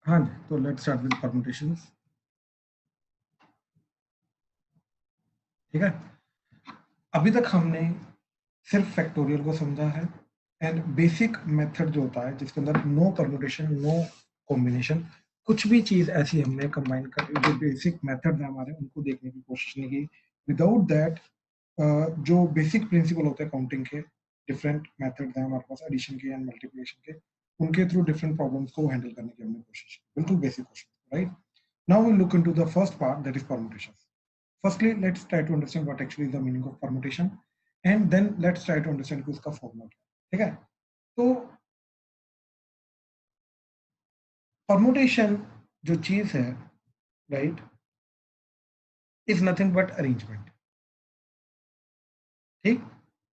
हाँ जी, तो let's start with permutations. ठीक है, अभी तक हमने सिर्फ फैक्टोरियल को समझा है एंड बेसिक मेथड जो होता है जिसके अंदर नो परम्यूटेशन नो कॉम्बिनेशन, कुछ भी चीज ऐसी हमने कंबाइन कर, जो बेसिक मेथड है हमारे, उनको देखने की कोशिश नहीं की। विदाउट दैट जो बेसिक प्रिंसिपल होते हैं काउंटिंग के, डिफरेंट मेथड हैं हमारे पास एडिशन के एंड मल्टीप्लिकेशन के, उनके थ्रू डिफरेंट प्रॉब्लम्स को हैंडल करने की हमने कोशिश की, बिल्कुल basic question, right. Now we'll look into the first part, that is permutations. Firstly, let's try to understand what actually is the meaning of permutation, and then let's try to understand कि उसका formula क्या है। ठीक है, तो permutation जो चीज है, right, is nothing but arrangement. ठीक,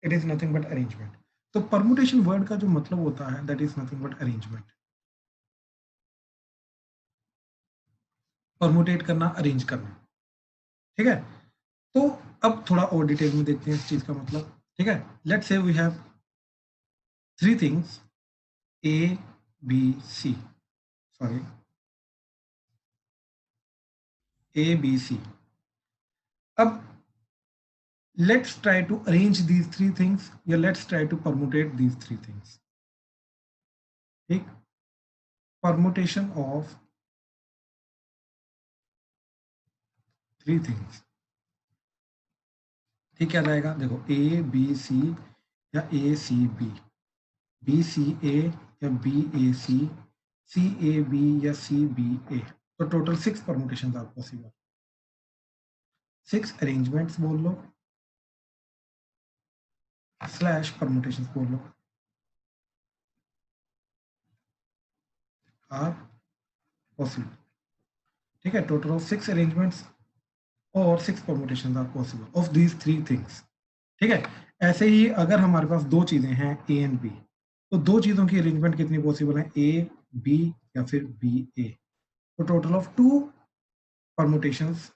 it is nothing but arrangement. तो परमुटेशन वर्ड का जो मतलब होता है, that is nothing but arrangement. Permutate करना, अरेंज करना। ठीक है, तो अब थोड़ा और डिटेल में देखते हैं इस चीज का मतलब। ठीक है, let's say we have three things A, B, C. Sorry, A, B, C. अब let's try to arrange these three things, या let's try to permutate these three things. ठीक, permutation of three things। ठीक, क्या जाएगा, देखो A, B, C या A, C, B, B, C, A या B, A, C, C, A, B या C, B, A। तो total 6 permutation are possible, 6 arrangements बोल लो, स्लैश परमुटेशन बोल लो, आर पॉसिबल। ठीक है, टोटल ऑफ 6 अरेंजमेंट्स और 6 permutation are possible of these three things. ठीक है, ऐसे ही अगर हमारे पास दो चीजें हैं ए एंड बी, तो दो चीजों की अरेंजमेंट कितनी पॉसिबल है, ए बी या फिर बी ए। तो total of 2 permutations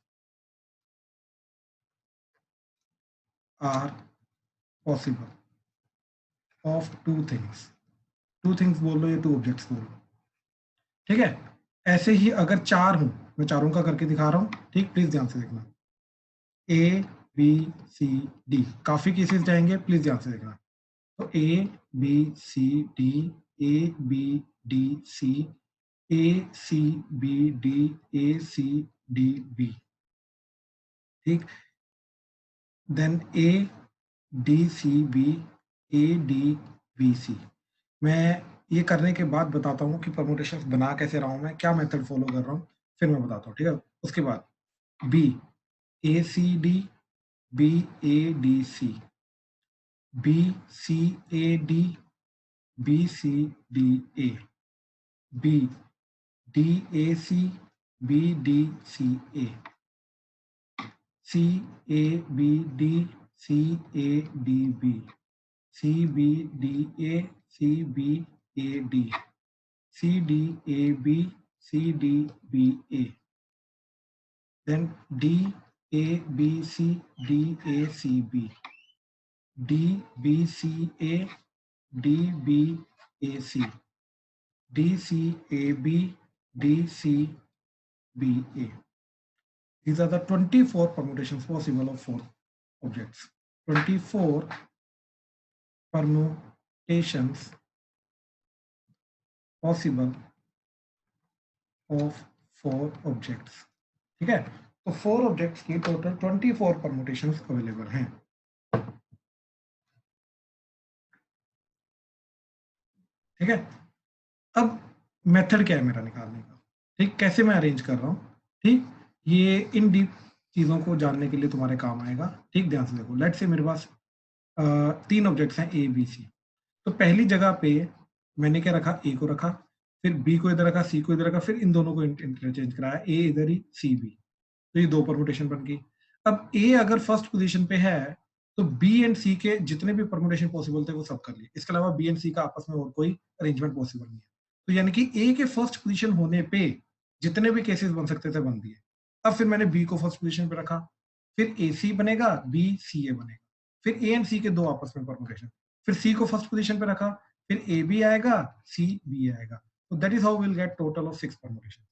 are possible of 2 things. 2 things बोल लो या 2 ऑब्जेक्ट्स बोल लो। ठीक है, ऐसे ही अगर 4 हूं, मैं चारों का करके दिखा रहा हूं। ठीक, प्लीज ध्यान से देखना, ए बी सी डी, काफी केसेस जाएंगे, प्लीज ध्यान से देखना। तो A B C D, A B D C, A C B D, A C D B. ठीक, then A D C B, A D B C. मैं ये करने के बाद बताता हूँ कि परमुटेशन बना कैसे रहा हूँ, मैं क्या मेथड फॉलो कर रहा हूँ, फिर मैं बताता हूँ। ठीक है, उसके बाद B A C D, B A D C, B C A D, B C D A, B D A C, B D C A, C A B D, C A D B, C B D A, C B A D, C D A B, C D B A, then D A B C, D A C B, D B C A, D B A C, D C A B, D C B A. These are the 24 permutations possible of 4 objects. 24 permutations possible of 4 objects. ठीक है, तो 4 objects की total 24 permutations available हैं। ठीक है, अब method क्या है मेरा निकालने का। ठीक, कैसे मैं अरेंज कर रहा हूँ। ठीक, ये इन डीप चीजों को जानने के लिए तुम्हारे काम आएगा। ठीक, ध्यान से देखो, लेट्स से मेरे पास 3 ऑब्जेक्ट्स हैं ए बी सी। तो पहली जगह पे मैंने क्या रखा, ए को रखा, फिर बी को इधर रखा, सी को इधर रखा, फिर इन दोनों को इंटरचेंज कराया, ए इधर ही सी बी। तो ये 2 परमुटेशन बन गई। अब ए अगर फर्स्ट पोजीशन पे है, तो बी एंड सी के जितने भी परमुटेशन पॉसिबल थे वो सब कर लिए। इसके अलावा बी एंड सी का आपस में और कोई अरेंजमेंट पॉसिबल नहीं है। तो यानी कि ए के फर्स्ट पोजीशन होने पे जितने भी केसेस बन सकते थे बन दिए। अब फिर मैंने बी को फर्स्ट पोजीशन पे रखा, फिर ए सी बनेगा, बी सी ए बनेगा, फिर ए एंड सी के 2 आपस में परमुटेशन, फिर सी को फर्स्ट पोजीशन पे रखा, फिर ए बी आएगा, सी बी आएगा, तो that is how will get total of 6 permutation.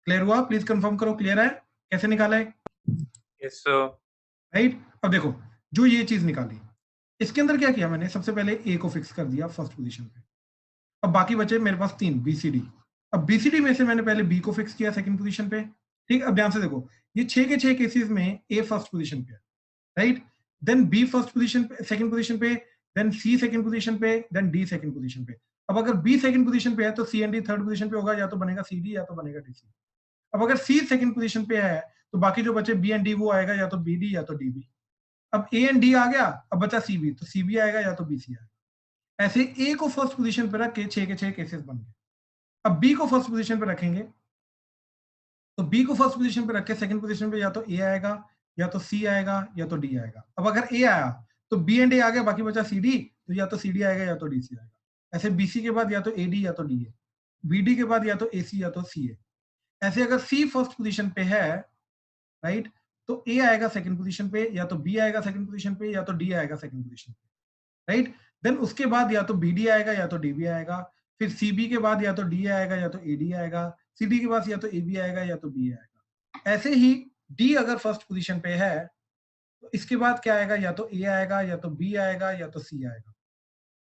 Clear हुआ? प्लीज कंफर्म करो क्लियर है कैसे निकाला है। Yes sir. राइट, अब देखो जो ये चीज निकाली, इसके अंदर क्या किया मैंने, सबसे पहले ए को फिक्स कर दिया फर्स्ट पोजीशन पे। अब बाकी बचे मेरे पास 3 बीसीडी। अब बीसीडी में से मैंने पहले बी को फिक्स किया सेकंड पोजीशन पे। ठीक, अब ध्यान से देखो, ये 6 के 6 केसेस में ए फर्स्ट पोजीशन पे है, right, then B first position पे, सेकंड पोजीशन पे, देन सी सेकंड पोजीशन पे, देन डी सेकंड पोजीशन पे। अब अगर बी सेकंड पोजीशन पे है तो C and D third position पे होगा, या तो बनेगा सी डी या तो बनेगा डी सी। अब अगर सी सेकंड पोजीशन पे है तो बाकी जो बचे बी एंड डी वो आएगा या तो बी डी या तो डी बी। अब ए एंड डी आ गया, अब बचा सी बी, तो सी बी आएगा या तो बी सी आएगा। ऐसे ए को फर्स्ट पोजीशन पे रख के 6 के 6 केसेस बन गए। अब बी को फर्स्ट पोजीशन पे रखेंगे, तो बी को फर्स्ट पोजीशन पे रख के सेकंड पोजीशन पे या तो ए आएगा या तो सी आएगा या तो डी आएगा। अब अगर ए आया तो बी एंड ए आ गया, बाकी बचा सी डी, तो या तो सी डी आएगा या तो डी सी आएगा। ऐसे बीसी के बाद या तो ए डी या तो डी ए, बीडी के बाद या तो ए सी या तो सी ए। ऐसे अगर सी फर्स्ट पोजीशन पे है, राइट, तो ए आएगा सेकंड पोजीशन पे, या तो बी आएगा सेकंड पोजीशन पे, या तो डी आएगा सेकंड पोजीशन पे, राइट। देन उसके बाद या तो बी डी आएगा या तो डी बी आएगा, फिर सी बी के बाद या तो डी आएगा या तो ए डी आएगा, सी डी के बाद या तो ए बी आएगा या तो बी आएगा। ऐसे ही डी अगर फर्स्ट पोजीशन पे है तो इसके बाद क्या आएगा, या तो ए आएगा या तो बी आएगा या तो सी आएगा,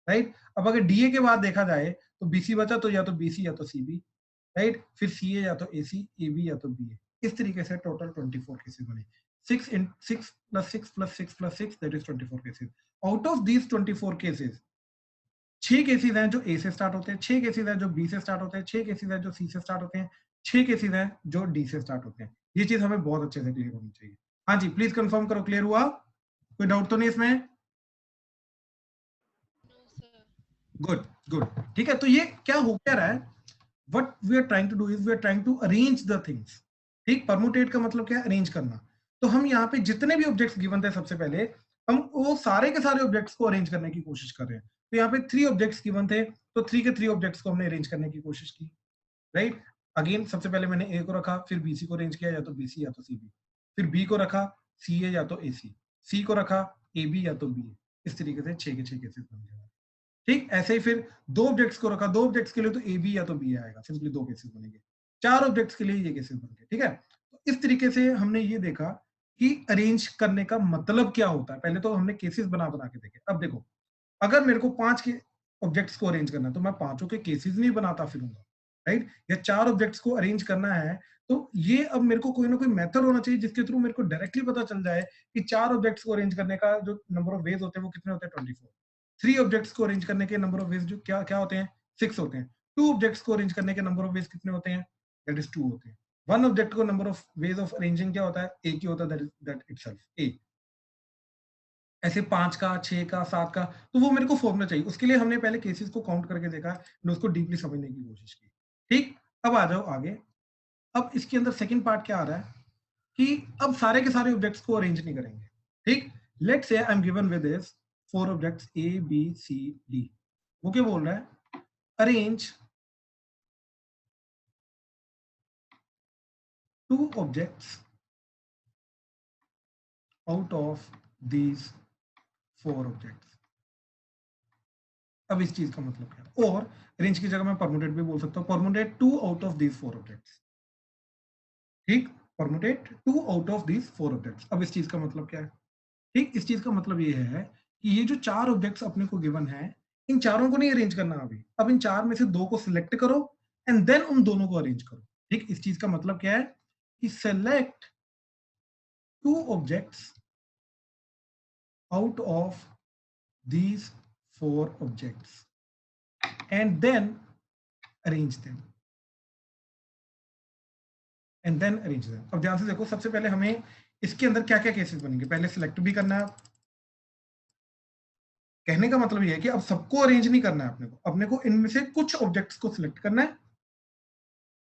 राइट। अब अगर डी ए के बाद देखा जाए तो बी सी बचा, तो या तो बी सी या तो सी बी, राइट, फिर सी ए या तो ए सी, ए बी या तो बी ए। इस तरीके से टोटल 24 केसेस बने। 6 plus 6 plus 6 plus 6 that is 24 cases. Out of these 24 cases 6 cases हैं जो ए से स्टार्ट होते हैं, 6 केसेस हैं जो बी से स्टार्ट होते हैं, 6 केसेस हैं जो सी से स्टार्ट होते हैं, 6 केसेस हैं जो डी से स्टार्ट होते हैं। ये चीज हमें बहुत अच्छे से क्लियर होनी चाहिए। हाँ जी, प्लीज कंफर्म करो क्लियर हुआ, कोई डाउट तो नहीं इसमें? गुड गुड, ठीक है। तो ये क्या हो क्या रहा है, what we are trying to do is we are trying to arrange the things. ठीक, परमुटेट का मतलब क्या है, अरेंज करना। तो हम यहाँ पे जितने भी ऑब्जेक्ट्स गिवन थे सबसे पहले, हम वो सारे के सारे ऑब्जेक्ट्स को अरेंज करने की कोशिश कर रहे हैं। तो यहाँ पे 3 ऑब्जेक्ट्स गिवन थे, तो 3 के 3 ऑब्जेक्ट्स को हमने अरेंज करने की कोशिश की, राइट। अगेन सबसे पहले मैंने ए को रखा, फिर बीसी को अरेंज किया, या तो बीसी या तो सीबी, फिर बी को रखा, सी ए या तो एसी, सी को रखा, ए बी या तो बी। इस तरीके से 6 के 6 केसेस बन गए। ठीक, ऐसे ही फिर 2 ऑब्जेक्ट्स को रखा, 2 ऑब्जेक्ट्स के लिए तो ए बी या तो बी आएगा, सिंपली 2 केसेस बनेंगे। 4 ऑब्जेक्ट्स के लिए ये केसेस बन गए, ठीक है। तो इस तरीके से हमने ये देखा कि अरेंज करने का मतलब क्या होता है। पहले तो हमने केसेस बना बना के देखे। अब देखो, अगर मेरे को 5 के ऑब्जेक्ट्स को अरेंज करना है तो मैं पांचों के केसेस नहीं बनाता फिरूंगा, राइट। या 4 ऑब्जेक्ट्स को अरेंज करना है तो ये अब मेरे को कोई ना कोई मेथड होना चाहिए जिसके थ्रू मेरे को डायरेक्टली पता चल जाए कि 4 ऑब्जेक्ट्स को अरेंज करने का जो नंबर ऑफ वेज होते हैं वो कितने होते हैं, 24। 3 ऑब्जेक्ट्स को अरेंज करने के नंबर ऑफ वेज जो क्या क्या होते हैं, 6 होते हैं। 2 ऑब्जेक्ट्स को अरेंज करने के नंबर ऑफ वेज कितने होते हैं, दैट इज 2 होते हैं। 1 ऑब्जेक्ट को number of ways of arranging क्या होता है, एक ही होता है, दैट इटसेल्फ ए। ऐसे 5 का, 6 का, 7 का, तो वो मेरे को फॉर्मूला चाहिए। उसके लिए हमने पहले केसेस को काउंट करके देखा, फिर उसको डीपली समझने की कोशिश की। ठीक, अब आ जाओ आगे। अब इसके अंदर सेकंड पार्ट क्या आ रहा है कि अब सारे के सारे ऑब्जेक्ट्स को अरेंज नहीं करेंगे। ठीक, let's say I am given with this 4 objects A B C D. वो क्या बोल रहा है, arrange 2 objects out of these 4 objects. अब इस चीज का मतलब क्या है, और रेंज की जगह मैं परमुटेट भी बोल सकता हूँ, परमुटेट 2 आउट ऑफ दीज 4 ऑब्जेक्ट्स। ठीक, परमुटेट 2 आउट ऑफ दीज 4 ऑब्जेक्ट्स। अब इस चीज का मतलब क्या है, ठीक, इस चीज का मतलब ये है कि ये जो 4 ऑब्जेक्ट्स अपने को गिवन है, इन चारों को नहीं अरेंज करना अभी। अब इन 4 में से 2 को सिलेक्ट करो एंड देन उन दोनों को अरेंज करो। ठीक, इस चीज का मतलब क्या है कि select 2 objects out of these 4 objects and then arrange them अब ध्यान से देखो, सबसे पहले हमें इसके अंदर क्या क्या केसेस बनेंगे पहले सिलेक्ट भी करना है। कहने का मतलब ये है कि अब सबको अरेंज नहीं करना है, अपने को इनमें से कुछ ऑब्जेक्ट्स को सिलेक्ट करना है,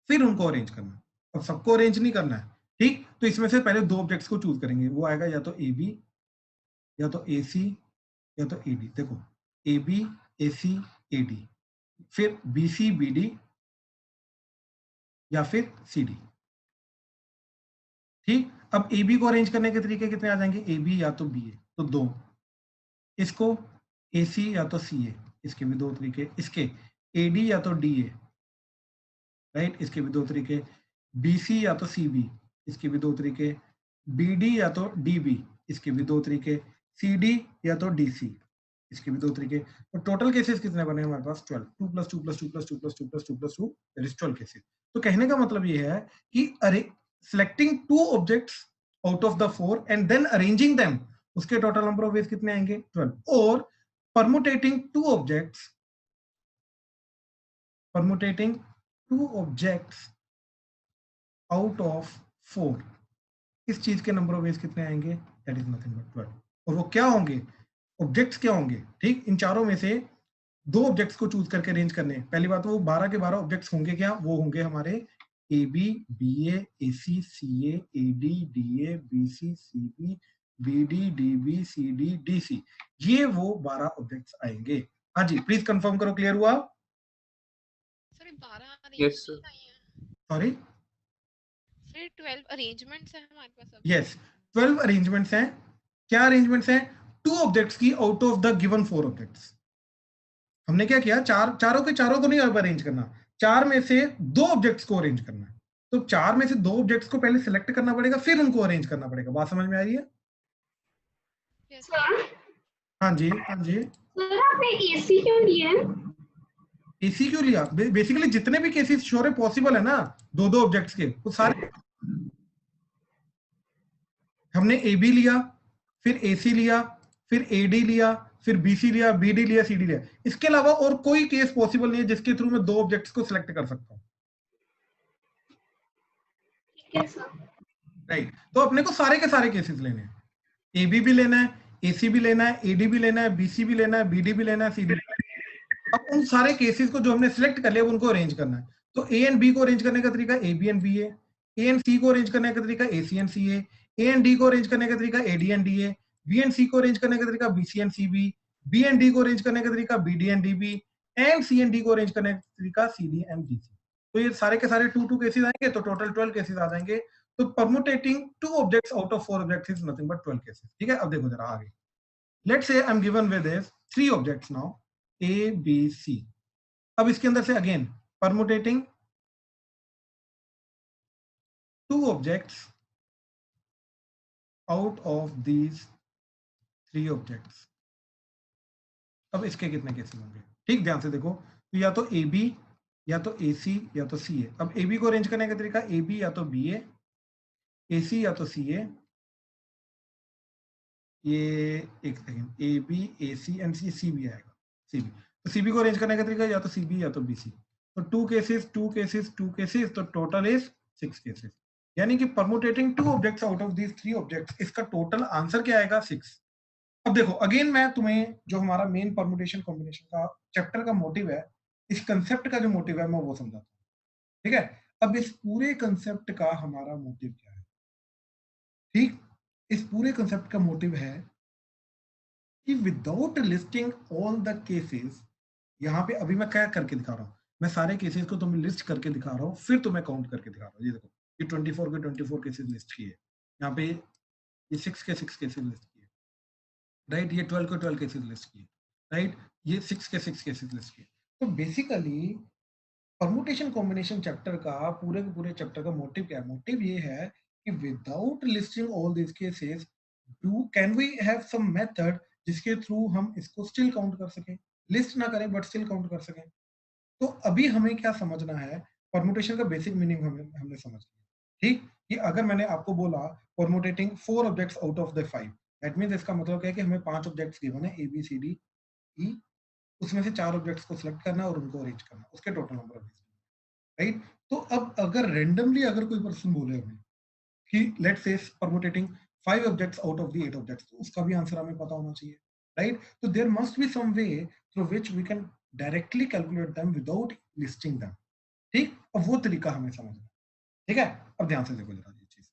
फिर उनको अरेंज करना है। अब सबको अरेंज नहीं करना है, ठीक। तो इसमें से पहले 2 ऑब्जेक्ट्स को चूज करेंगे, वो आएगा या तो ए बी या तो ए सी या तो ए डी। देखो, A B A C A D, फिर बी सी बी डी या फिर सी डी। ठीक, अब ए बी को अरेंज करने के तरीके कितने आ जाएंगे, ए बी या तो बी ए, तो 2। इसको ए सी या तो सी ए, इसके भी 2 तरीके। इसके ए डी या तो डी ए, राइट, इसके भी दो तरीके, BC या तो CB, इसके भी दो तरीके, BD या तो DB, इसके भी दो तरीके, CD या तो DC, इसके भी दो तरीके। तो टोटल केसेस कितने बने हमारे पास? 12, 2 + 2 + 2 + 2 + 2 + 2 + 2, दैट इज 12 केसेस। तो कहने का मतलब ये है कि अरे selecting 2 objects out of the 4 and then arranging them, उसके टोटल नंबर ऑफ वेज कितने आएंगे? 12। और permutating 2 objects, permutating 2 objects out of 4, इस चीज के नंबर ऑफ वेज कितने आएंगे? That is nothing but 12। और वो क्या होंगे? ऑब्जेक्ट्स क्या होंगे? ठीक, इन चारों में से दो ऑब्जेक्ट्स को चूज करके अरेंज करने। पहली बात, वो 12 के 12 ऑब्जेक्ट्स होंगे क्या? वो होंगे हमारे AB, BA, AC, CA, AD, DA, BC, CB, BD, DB, CD, DC, ये वो 12 ऑब्जेक्ट्स आएंगे। हाँ जी, प्लीज कंफर्म करो, क्लियर हुआ? Sir 12 yes arrangement sir. आई है, सॉरी, फिर 12 अरेंजमेंट्स है हमारे पास अब। यस, 12 अरेंजमेंट्स हैं। क्या अरेंजमेंट्स हैं? 2 ऑब्जेक्ट्स की out of the given 4 objects. हमने क्या किया? चारों के चारों को नहीं अरेंज करना, 4 में से 2 ऑब्जेक्ट्स को अरेंज करना है। तो 4 में से 2 ऑब्जेक्ट्स को पहले सिलेक्ट करना पड़ेगा, फिर उनको अरेंज करना पड़ेगा। बात समझ में आ रही है? Yes sir. सर हाँ जी, हाँ जी। सर आपने एसी क्यों लिया है? एसी क्यों लिया? बेसिकली जितने भी केसेस श्योर है पॉसिबल है ना, दो दो ऑब्जेक्ट्स के, वो सारे हमने AB लिया, फिर AC लिया, फिर AD लिया, फिर BC लिया, BD लिया, CD लिया। इसके अलावा और कोई केस पॉसिबल नहीं है जिसके थ्रू मैं 2 ऑब्जेक्ट्स को सिलेक्ट कर सकता हूं। ठीक है सर। राइट, तो अपने को सारे के सारे केसेस लेने हैं। AB भी लेना है, AC भी लेना है, AD भी लेना है, BC भी लेना है, BD भी लेना है, CD भी लेना है। अब उन सारे केसेस को जो हमने सिलेक्ट कर लिया उनको अरेंज करना है। तो A एंड B को अरेंज करने का तरीका AB and BA, A and C को अरेंज करने का तरीका AC and CA, A and D को अरेंज करने का तरीका AD and DA, B and C को अरेंज करने का तरीका BC and CB, B and D को अरेंज करने का तरीका BD and DB, and C and D को अरेंज करने का तरीका CD एंड DC। तो ये सारे के सारे 2 2 केसेस आएंगे, तो टोटल 12 केसेस आ जाएंगे। तो permutating 2 objects out of 4 objects is nothing but 12 cases। ठीक है, अब देखो जरा आगे। Let's say I'm given with this 3 objects now, A, B, C। अब इसके अंदर से again permutating 2 objects out of these 3 objects। अब इसके कितने केसेस होंगे? ठीक, ध्यान से देखो। तो या तो AB, या तो AC, या तो CA। अब AB को अरेंज करने का तरीका AB या तो BA, AC या तो CA, ये एक second, AB, AC and CB आएगा, CB। तो CB को अरेंज करने का तरीका या तो CB या तो BC। तो 2 केसेस, 2 केसेस, 2 केसेस, तो टोटल इज 6 केसेस। यानी कि permutating 2 objects out of these 3 objects, इसका टोटल आंसर क्या आएगा? 6। अब देखो अगेन, मैं तुम्हें जो हमारा मेन परमुटेशन कॉम्बिनेशन का चैप्टर का मोटिव है, इस कंसेप्ट का जो मोटिव है मैं वो समझाता हूँ। ठीक है, अब इस पूरे कंसेप्ट का हमारा मोटिव क्या है? ठीक, इस पूरे कंसेप्ट का मोटिव है कि without listing all the cases, यहाँ पे अभी मैं क्या करके दिखा रहा हूँ, मैं सारे केसेस को तुम्हें लिस्ट करके दिखा रहा हूँ, फिर तुम्हें काउंट करके दिखा रहा हूँ। ये देखो, ये 24 के 24 केसेस लिस्ट किए, यहाँ पे ये 6 के 6 केसेस लिस्ट किए, राइट, ये 12 के 12 केसेस लिस्ट किए, राइट, ये 6 के 6 केसेस लिस्ट किए। तो बेसिकली परमुटेशन कॉम्बिनेशन चैप्टर का, पूरे के पूरे चैप्टर का मोटिव क्या है? मोटिव ये है कि without listing all this cases, do can we have some method जिसके थ्रू हम इसको स्टिल काउंट कर सकें, लिस्ट ना करें बट स्टिल काउंट कर सकें। तो अभी हमें क्या समझना है? परमुटेशन का बेसिक मीनिंग हमने समझ लिया। ठीक, कि अगर मैंने आपको बोला परमुटेटिंग 4 objects out of the 5, that means इसका मतलब क्या है कि हमें 5 ऑब्जेक्ट्स गिवन है A B C D E, उसमें से 4 ऑब्जेक्ट्स को सिलेक्ट करना और उनको अरेंज करना, उसके टोटल नंबर ऑफ, राइट। तो अब अगर रेंडमली अगर कोई पर्सन बोले हमें कि let's say permutating 5 objects out of the 8 objects, तो उसका भी आंसर हमें पता होना चाहिए, राइट। तो there must be some way through which we can directly calculate them without listing them. ठीक, अब वो तरीका हमें समझना है। ठीक है, अब ध्यान से देखो जरा ये चीज,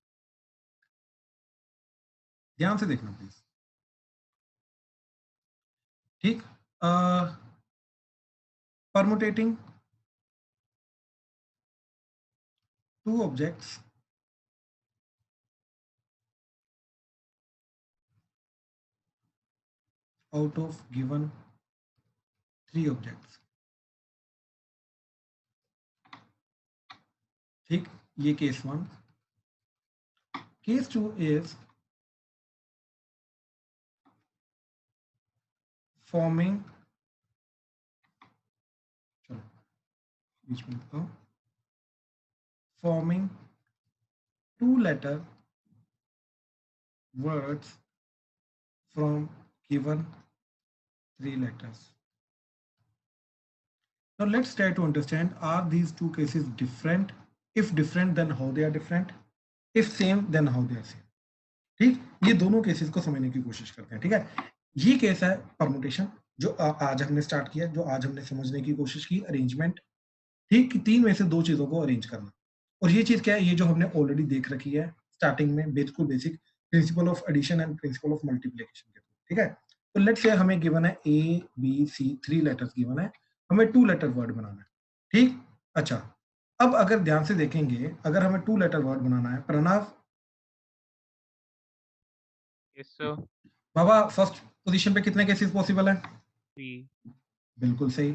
ध्यान से देखना प्लीज। ठीक, परमुटेटिंग 2 objects out of given 3 objects, ठीक, ये केस 1. केस 2 इज फॉर्मिंग, चलो बीच में लिखता हूं, forming 2 letter words from given 3 letters. Now let's try to understand, are these two cases different? If different, then how they are different? If same, then how they are same. ठीक, ये दोनों cases को समझने की कोशिश करते हैं. ठीक है, ये केस है परमुटेशन, जो आज हमने स्टार्ट किया, जो आज हमने समझने की कोशिश की, अरेंजमेंट. ठीक, कि 3 में से 2 चीजों को अरेंज करना. और ये चीज क्या है, ये जो हमने ऑलरेडी देख रखी है स्टार्टिंग में, बिल्कुल basic principle of addition and principle of multiplication के. ठीक है, तो लेट्स से हमें गिवन है A B C, 3 letters given है, हमें 2 लेटर वर्ड बनाना है. ठीक, अच्छा, अब अगर ध्यान से देखेंगे, अगर हमें 2 लेटर वर्ड बनाना है, प्रणव यस सर. बाबा, फर्स्ट पोजीशन पे कितने केसेस पॉसिबल है? 3, बिल्कुल सही,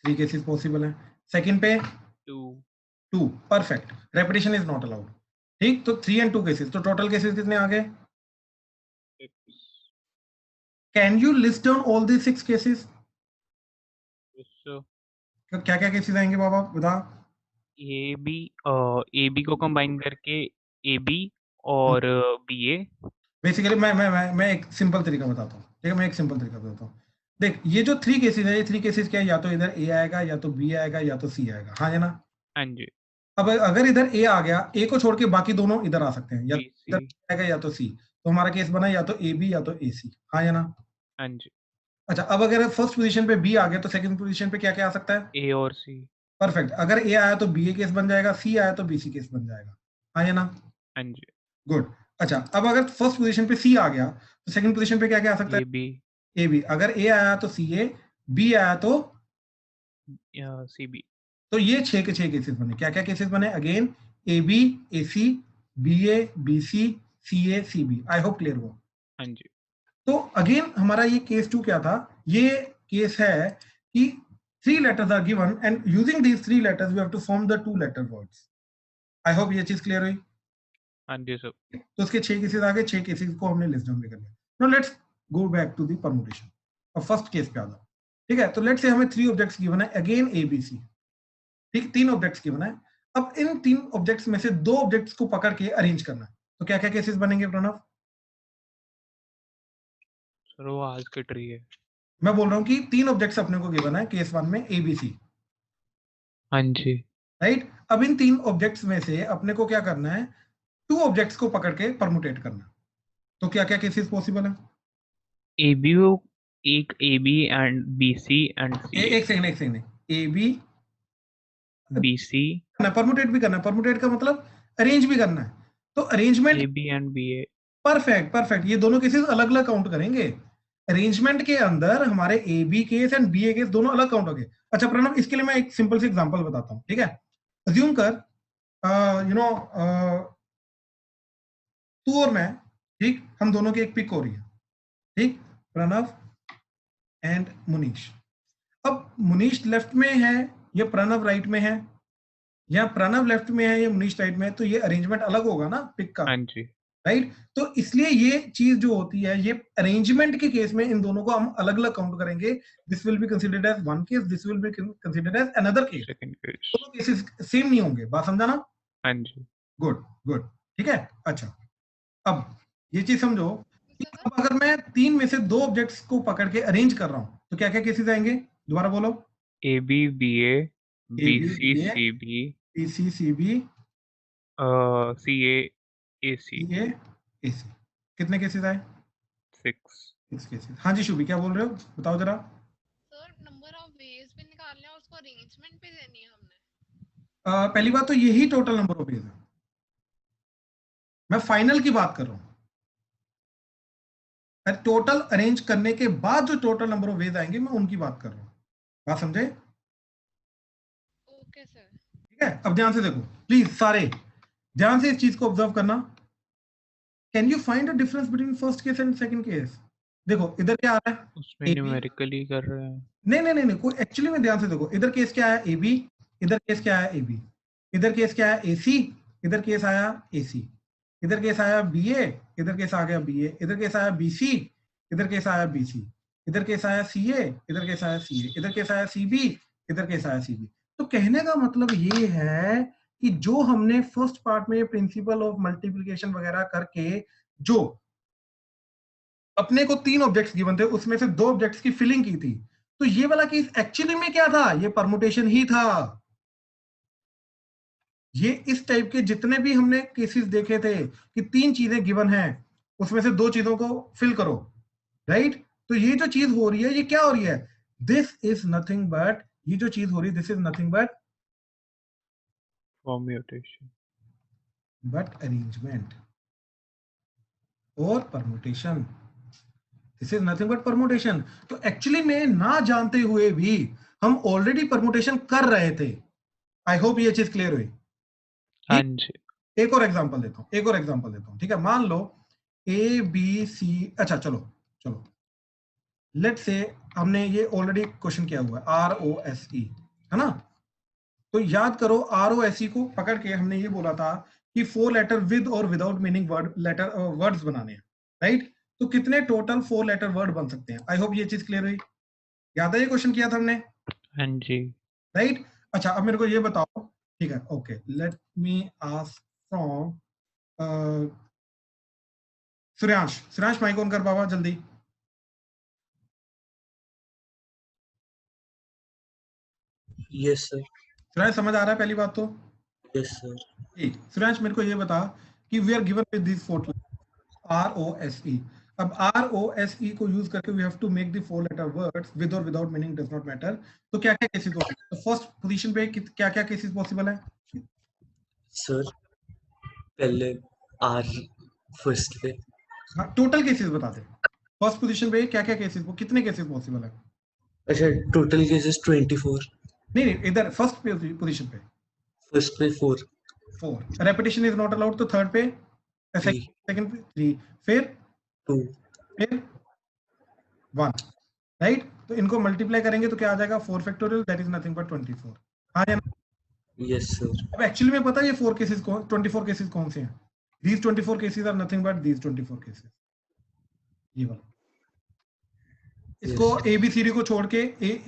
3 केसेस पॉसिबल है. सेकंड पे 2, 2, perfect. Repetition is not allowed. ठीक, तो 3 एंड 2 केसेस, तो टोटल केसेस कितने आ गए? 6. Can you list down all the 6 cases? Yes sir. क्या क्या केसेस आएंगे बाबा, बता. ए बी को कंबाइन करके ए बी और बी ए. बेसिकली मैं एक सिंपल तरीका बताता हूँ. ठीक है, मैं एक सिंपल तरीका बताता हूँ. देख, ये जो 3 केसेस है, ये 3 केसेस क्या है, या तो इधर ए आएगा, या तो बी आएगा, या तो सी आएगा. हाँ या ना? हाँ जी. अब अगर इधर ए आ गया, ए को छोड़ के बाकी दोनों इधर आ सकते हैं, या बी इधर सी. आएगा या तो सी. तो हमारा केस बना या तो ए बी या तो ए सी. हाँ या ना? हाँ जी. अच्छा, अब अगर फर्स्ट पोजीशन पे बी आ गया, तो सेकंड पोजीशन पे क्या क्या आ सकता है? ए और सी. परफेक्ट. अगर ए आया तो बी ए केस बन जाएगा, सी आया तो बी सी केस बन जाएगा. हाँ या ना? हाँ जी. गुड. अच्छा, अब अगर फर्स्ट पोजीशन पे सी आ गया, तो सेकंड पोजीशन पे क्या क्या आ सकता ए है? B, A B. अगर ए आया तो सी ए, बी आया तो, सी बी. तो ये 6 के 6 केसेस बने. क्या क्या केसेस बने? Again, A B A C, B A B C A C B. I hope clear हुआ. हाँ जी. तो अगेन हमारा ये केस 2 क्या था? ये केस है कि 3 letters are given and using these 3 letters we have to form the 2 letter words. I hope ये चीज क्लियर हुई. हाँ जी सर. तो उसके 6 केसेस आ गए, 6 केसेस को हमने लिस्ट डाउन भी कर लिया. Now let's go back to the permutation. अब फर्स्ट केस पे आ जाओ. ठीक है, तो लेट्स से हमें 3 ऑब्जेक्ट्स गिवन है, अगेन ए बी सी. ठीक, 3 ऑब्जेक्ट्स गिवन है. अब इन 3 ऑब्जेक्ट्स में से 2 ऑब्जेक्ट्स को पकड़ के अरेंज करना है. तो क्या क्या केसेस बनेंगे प्रणव? सर वो आज के ट्री है. मैं बोल रहा हूँ कि 3 ऑब्जेक्ट्स अपने को गिवन है केस 1 में, ए बी सी. हाँ जी. राइट, अब इन 3 ऑब्जेक्ट्स में से अपने को क्या करना है? 2 ऑब्जेक्ट्स को पकड़ के परमुटेट करना. तो क्या क्या केसेस पॉसिबल है? ए बी एक A B and B C and C. एक second. A B B C. Permutate भी करना है. परमुटेट का मतलब अरेंज भी करना है. तो arrangement, A B and B A. Perfect. ये दोनों केसेस अलग अलग काउंट करेंगे. अरेंजमेंट के अंदर हमारे A B case and B A case दोनों अलग काउंट हो गए. अच्छा प्रणव, इसके लिए मैं एक सिंपल सी एग्जांपल बताता हूँ. ठीक है, अज्यूम कर, यू नो, तू और मैं, ठीक, हम दोनों की एक पिक हो रही है. ठीक, प्रणव एंड मुनीश. अब मुनीश लेफ्ट में है या प्रणव राइट में है, या प्रणव लेफ्ट में है या मुनीश राइट में है, तो ये अरेंजमेंट अलग होगा ना पिक का. हाँ जी. राइट, तो इसलिए ये चीज जो होती है, ये अरेंजमेंट के केस में इन दोनों को हम अलग अलग काउंट करेंगे. This will be considered as one case, this will be considered as another case. Second case. दोनों केसेस सेम नहीं होंगे. बात समझा ना? हाँ जी. गुड. ठीक है, अच्छा, अब ये चीज समझो कि अब अगर मैं 3 में से 2 ऑब्जेक्ट्स को पकड़ के अरेंज कर रहा हूं, तो क्या क्या केसेस आएंगे? दोबारा बोलो. A B B A, B C BA, C B, PC, CB, C A C. CA, AC. कितने केसेस आए? 6. 6 केसेस. हाँ जी शुभी, क्या बोल रहे हो, बताओ जरा. सर नंबर ऑफ वेज भी निकालने हैं, उसको अरेंजमेंट भी देनी है हमने. पहली बात तो यही टोटल नंबर ऑफ वेज है. मैं फाइनल की बात कर रहा हूं. टोटल अरेंज करने के बाद जो टोटल नंबर ऑफ वेज आएंगे, मैं उनकी बात कर रहा हूं. बात समझे? Okay sir. ठीक है, अब ध्यान से देखो प्लीज, सारे ध्यान से इस चीज को ऑब्जर्व करना. Can you find a difference between first case and second case? देखो इधर क्या आ रहा है? उसमें न्यूमेरिकली कर रहे हैं. नहीं, कोई एक्चुअली में ध्यान से देखो, इधर केस क्या है? A B. इधर केस क्या है? A B. इधर केस क्या है AC, इधर केस आया AC, इधर केस आया BA, इधर केस आ गया BA, इधर केस आया BC, इधर केस आया BC, इधर केस आया CA, इधर केस आया CA, इधर केस आया CB, इधर केस आया CB। तो कहने का मतलब ये है कि जो हमने फर्स्ट पार्ट में प्रिंसिपल ऑफ मल्टीप्लिकेशन वगैरह करके जो अपने को 3 ऑब्जेक्ट्स गिवन थे उसमें से 2 ऑब्जेक्ट्स की फिलिंग की थी, तो ये वाला केस एक्चुअली में क्या था, ये परमुटेशन ही था। ये इस टाइप के जितने भी हमने केसेस देखे थे कि 3 चीजें गिवन हैं उसमें से 2 चीजों को फिल करो, राइट? तो ये जो चीज हो रही है ये क्या हो रही है, दिस इज नथिंग बट, ये जो चीज हो रही है this is nothing but permutation. Arrangement और permutation, this is nothing but permutation. तो एक्चुअली में ना जानते हुए भी हम ऑलरेडी परमुटेशन कर रहे थे। आई होप ये चीज क्लियर हुई। हाँ जी। एक और एग्जांपल देता हूं, ठीक है? मान लो ABC, अच्छा चलो लेट्स से हमने ये ऑलरेडी क्वेश्चन किया हुआ है ROSE, है ना? तो याद करो ROSE को पकड़ के हमने ये बोला था कि 4 लेटर विद और विदाउट मीनिंग वर्ड्स बनाने हैं, राइट? तो कितने टोटल 4 लेटर वर्ड बन सकते हैं? आई होप ये चीज क्लियर हुई। याद है ये क्वेश्चन किया था हमने, हाँ जी। राइट? अच्छा अब मेरे को ये बताओ, ठीक है? Okay, let me ask from Suryansh mike on कर बाबा जल्दी। Yes sir. सूर्यांश समझ आ रहा है पहली बात तो? Yes sir. ठीक, सूर्यांश मेरे को ये बता कि we are given with this 4 ROSE। अब ROSE को यूज करके we have to make the 4 letter words with और without meaning does not matter. तो क्या क्या केसेस हो सकते हैं? फर्स्ट पोजीशन पे क्या क्या केसेस पॉसिबल है सर पहले R फर्स्ट पे। हाँ, टोटल केसेस बता दे। फर्स्ट पोजीशन पे क्या क्या केसेस, वो कितने केसेस पॉसिबल है? अच्छा टोटल केसेस 24। नहीं इधर फर्स्ट पोजीशन पे फर्स्ट पे 4। 4, रेपिटेशन इज नॉट अलाउड, तो थर्ड पे, 3 सेकंड पे 3, फिर 2 फिर 1, राइट? तो इनको मल्टीप्लाई करेंगे तो क्या आ जाएगा, 4 factorial, that is nothing but 24। हाँ या ना? Yes sir. अब एक्चुअली में पता है ये 4 केसेस कौन, 24 केसेस कौन से हैं? These 24 cases are nothing but these 24 cases, ये वाला। इसको ABCD को छोड़ के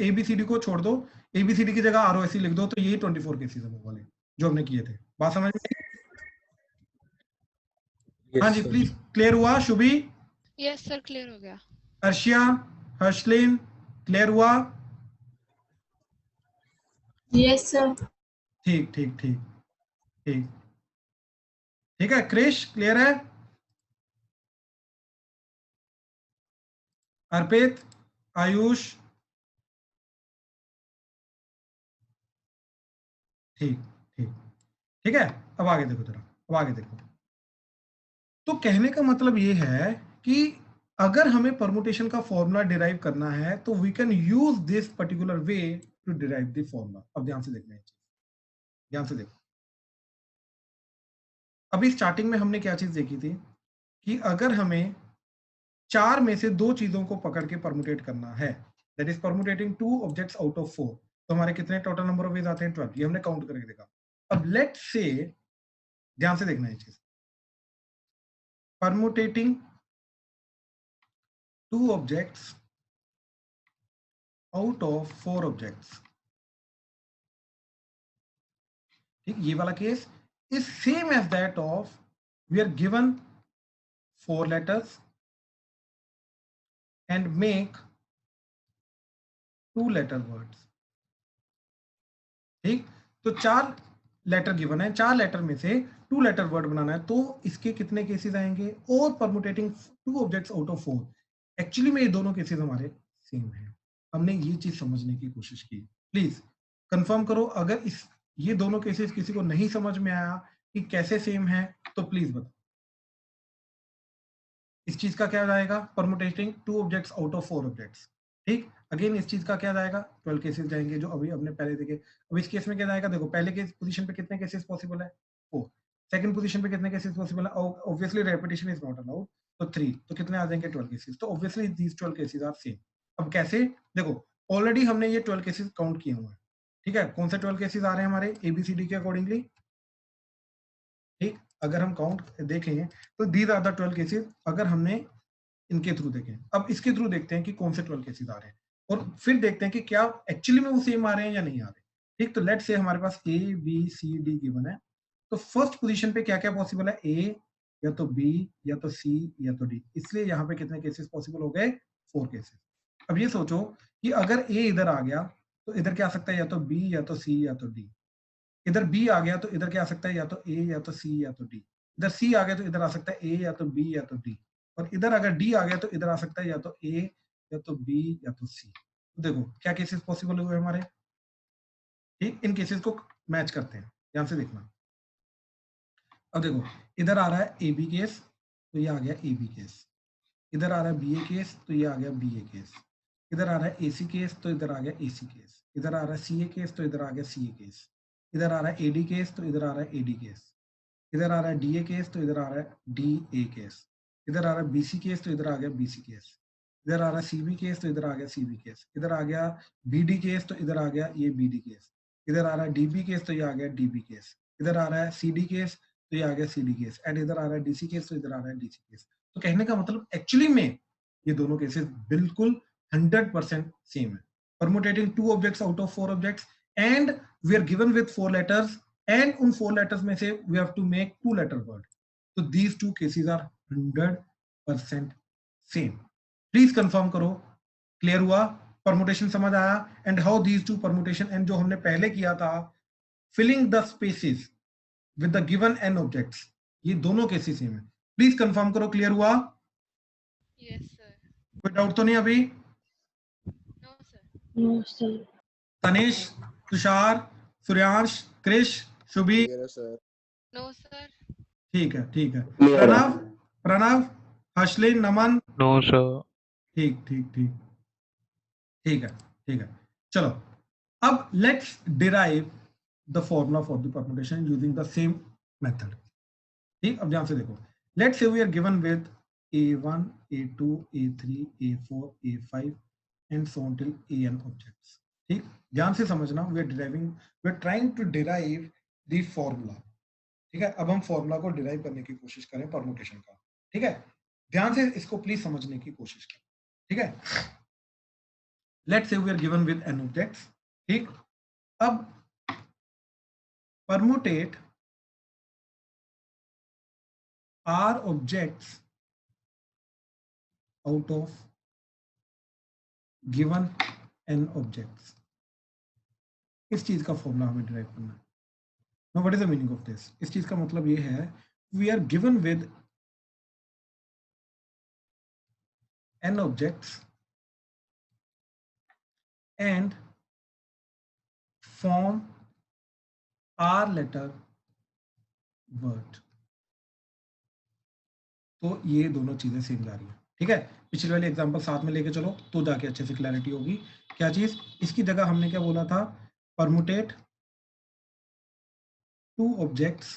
ABCD को छोड़ दो, ABCD की जगह ROSE लिख दो, तो ये 24 केसेस है वो वाले जो हमने किए थे। बात समझ में? हाँ जी प्लीज, क्लियर हुआ? शुभी, यस सर, क्लियर हो गया। अर्शिया, हर्षलिन, क्लियर हुआ? Yes sir. ठीक ठीक ठीक ठीक ठीक है। क्रिश क्लियर है? अर्पित, आयुष, ठीक ठीक ठीक है। अब आगे देखो जरा, अब आगे देखो। तो कहने का मतलब ये है कि अगर हमें परमुटेशन का फॉर्मूला डिराइव करना है तो we can use this particular way to derive the formula. अब ध्यान से देखना है, ध्यान से देखो। अभी स्टार्टिंग में हमने क्या चीज देखी थी कि अगर हमें 4 में से 2 चीजों को पकड़ के परमुटेट करना है, that is permutating 2 objects out of 4, तो हमारे कितने टोटल नंबर ऑफ वेज आते हैं? 12। ये हमने काउंट करके देखा। अब लेट से, ध्यान से देखना है चीज, permutating 2 objects out of 4 objects, ठीक, ये वाला case is same as that of we are given 4 letters and make 2 letter words, ठीक? तो 4 लेटर गिवन है, 4 लेटर में से 2 लेटर वर्ड बनाना है, तो इसके कितने केसेस आएंगे? और permutating 2 objects out of 4। Actually में ये दोनों केसेस हमारे सेम है। हमने ये चीज समझने की कोशिश की। प्लीज कंफर्म करो, अगर इस ये दोनों केसेस किसी को नहीं समझ में आया कि कैसे सेम है तो प्लीज बताओ। इस चीज का क्या जाएगा? परमुटेटिंग 2 ऑब्जेक्ट्स आउट ऑफ 4 ऑब्जेक्ट्स, ठीक? अगेन इस चीज का क्या जाएगा? 12 केसेस जाएंगे जो अभी हमने पहले देखे। अब इस केस में क्या जाएगा? देखो पहले के पोजीशन पे कितने केसेस पॉसिबल है? 4। सेकंड पोजीशन पे कितने केसेस पॉसिबल है? Obviously repetition is not allowed, तो 3। तो कितने आ जाएंगे? 12 केसेस। तो obviously these 12 cases are same. अब कैसे? देखो ऑलरेडी हमने ये 12 केसेस काउंट किए हुए हैं, ठीक है? कौन से 12 केसेस आ रहे हैं हमारे ABCD के अकॉर्डिंगली? अगर हम काउंट देखें तो दीज आर द 12 केसेस, अगर हमने इनके थ्रू देखें। अब इसके थ्रू देखते हैं कि कौन से 12 केसेस आ रहे हैं और फिर देखते हैं कि क्या एक्चुअली में वो सेम आ रहे हैं या नहीं आ रहे। ठीक, तो लेट्स से हमारे पास A B C D given है, तो फर्स्ट पोजीशन पे क्या क्या पॉसिबल है, ए या तो बी या तो सी या तो डी, इसलिए यहाँ पे कितने केसेस पॉसिबल हो गए, 4 केसेस। अब ये सोचो कि अगर ए इधर आ गया तो इधर क्या आ सकता है, या तो बी या तो सी या तो डी, इधर बी आ गया तो इधर क्या आ सकता है, या तो ए या तो सी या तो डी, इधर सी आ गया तो इधर आ सकता है ए या तो बी या तो डी, और इधर अगर डी आ गया तो इधर आ सकता है या तो ए या तो बी या तो सी। तो देखो क्या केसेस पॉसिबल हुए हमारे। ठीक, इन केसेस को मैच करते हैं, ध्यान से देखना। अब देखो इधर आ रहा है ए बी केस, तो ये आ गया ए बी केस, इधर आ रहा है बी ए केस, तो ये आ गया बी ए केस, इधर आ रहा है ए सी केस, तो इधर आ गया ए सी केस, इधर आ रहा है सी ए केस, तो इधर आ गया सी ए केस, इधर आ रहा है ए डी केस, तो इधर आ रहा है ए डी केस, इधर आ रहा है डी ए केस, तो इधर आ रहा है डी ए केस, इधर आ रहा है बी सी केस, तो इधर आ गया बी सी केस, इधर आ रहा है सी बी केस, तो इधर आ गया सी बी केस, इधर आ गया बी डी केस, तो इधर आ गया ये बी डी केस, इधर आ रहा है डी बी केस, तो ये आ गया डी बी केस, इधर आ रहा है सी डी केस, तो ये आ गया सी डी केस, एंड इधर आ रहा है डी सी केस, तो इधर आ रहा है डी सी केस। तो कहने का मतलब एक्चुअली में ये दोनों केसेस बिल्कुल 100% सेम है। Permutating 2 objects out of 4 objects and we are given with 4 letters and उन 4 लेटर्स में से we have to make 2 letter word, तो these 2 cases are 100% same. Please confirm करो, क्लियर हुआ, परमुटेशन समझ आया, and how these 2 permutation and जो हमने पहले किया था filling the spaces with the given n objects, ये दोनों केसेस सेम है। प्लीज कंफर्म करो, क्लियर हुआ, यस सर। कोई डाउट तो नहीं अभी? No sir. No, sir. Tanesh, Tushar, Suryansh, Krish, Shubhi, no sir. ठीक है ठीक है, प्रणव, प्रणव, हर्षलिन, नमन, No, sir. ठीक ठीक ठीक ठीक है ठीक है। चलो अब let's derive the formula for the permutation using the same method. ठीक, अब ध्यान से देखो, let's say we are given with a1 a2 a3 a4 a5 and so on till an objects। ठीक, ध्यान से समझना, we are trying to derive the formula. ठीक है, अब हम फॉर्मूला को डिराइव करने की कोशिश करें परमुटेशन का। ठीक है, ध्यान से इसको प्लीज समझने की कोशिश करें। ठीक है, let's say we are given with n objects. ठीक, अब परमुटेट r objects out of given n objects, इस चीज का फॉर्मूला हमें डिराइव करना है। Now what is the meaning of this? इस चीज का मतलब ये है, we are given with n objects and form r letter word, तो ये दोनों चीजें सेम जा रही है। ठीक है, पिछले वाले एग्जांपल साथ में लेके चलो तो जाके अच्छे से क्लैरिटी होगी। क्या चीज, इसकी जगह हमने क्या बोला था, परमुटेट 2 objects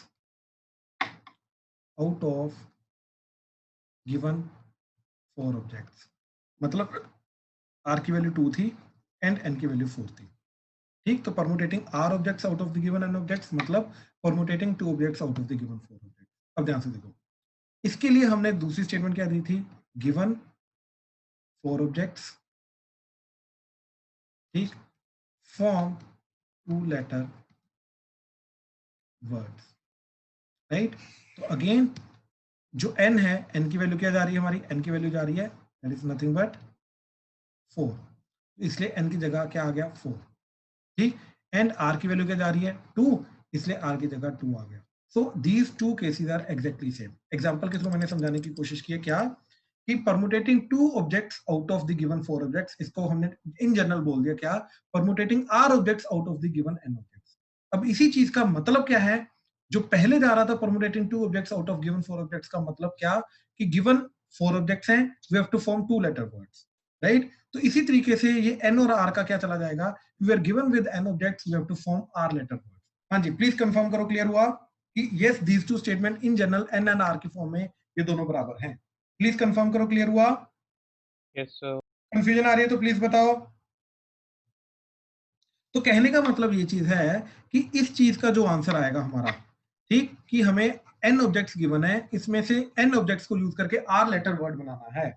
out of given 4 objects, मतलब r की वैल्यू 2 थी एंड n की वैल्यू 4 थी। ठीक, तो परमुटेटिंग r objects out of the given n objects मतलब परमुटेटिंग 2 objects out of the given 4 objects. अब ध्यान से देखो, इसके लिए हमने दूसरी स्टेटमेंट क्या दी थी, गिवन 4 ऑब्जेक्ट्स, ठीक, फॉर्म 2 लेटर वर्ड्स, राइट। तो अगेन जो n है, n की वैल्यू क्या जा रही है हमारी, n की वैल्यू जा रही है दैट इज नथिंग बट 4, इसलिए n की जगह क्या आ गया 4। ठीक, एंड r की वैल्यू क्या जा रही है 2, इसलिए r की जगह 2 आ गया। So these 2 cases are exactly same. Example के थ्रू मैंने समझाने की कोशिश की है क्या, कि permutating 2 objects out of the given 4 objects, इसको हमने इन जनरल बोल दिया क्या, permutating r objects out of the given n objects. अब इसी चीज का मतलब क्या है, जो पहले जा रहा था permutating 2 objects out of given 4 objects का मतलब क्या, कि गिवन 4 ऑब्जेक्ट्स हैं, we have to form 2 letter words, right. तो इसी तरीके से ये n और r का क्या चला जाएगा, we are given with n objects, we have to form r letter words. हाँ जी, प्लीज कंफर्म करो, क्लियर हुआ कि yes these 2 statement in general n and r की फॉर्म में ये दोनों बराबर हैं। प्लीज कंफर्म करो, क्लियर हुआ? Yes, sir. कंफ्यूजन आ रही है तो प्लीज बताओ। तो कहने का मतलब ये चीज है कि इस चीज का जो आंसर आएगा हमारा, ठीक, कि हमें n ऑब्जेक्ट्स गिवन है, इसमें से n ऑब्जेक्ट्स को यूज करके r लेटर वर्ड बनाना है,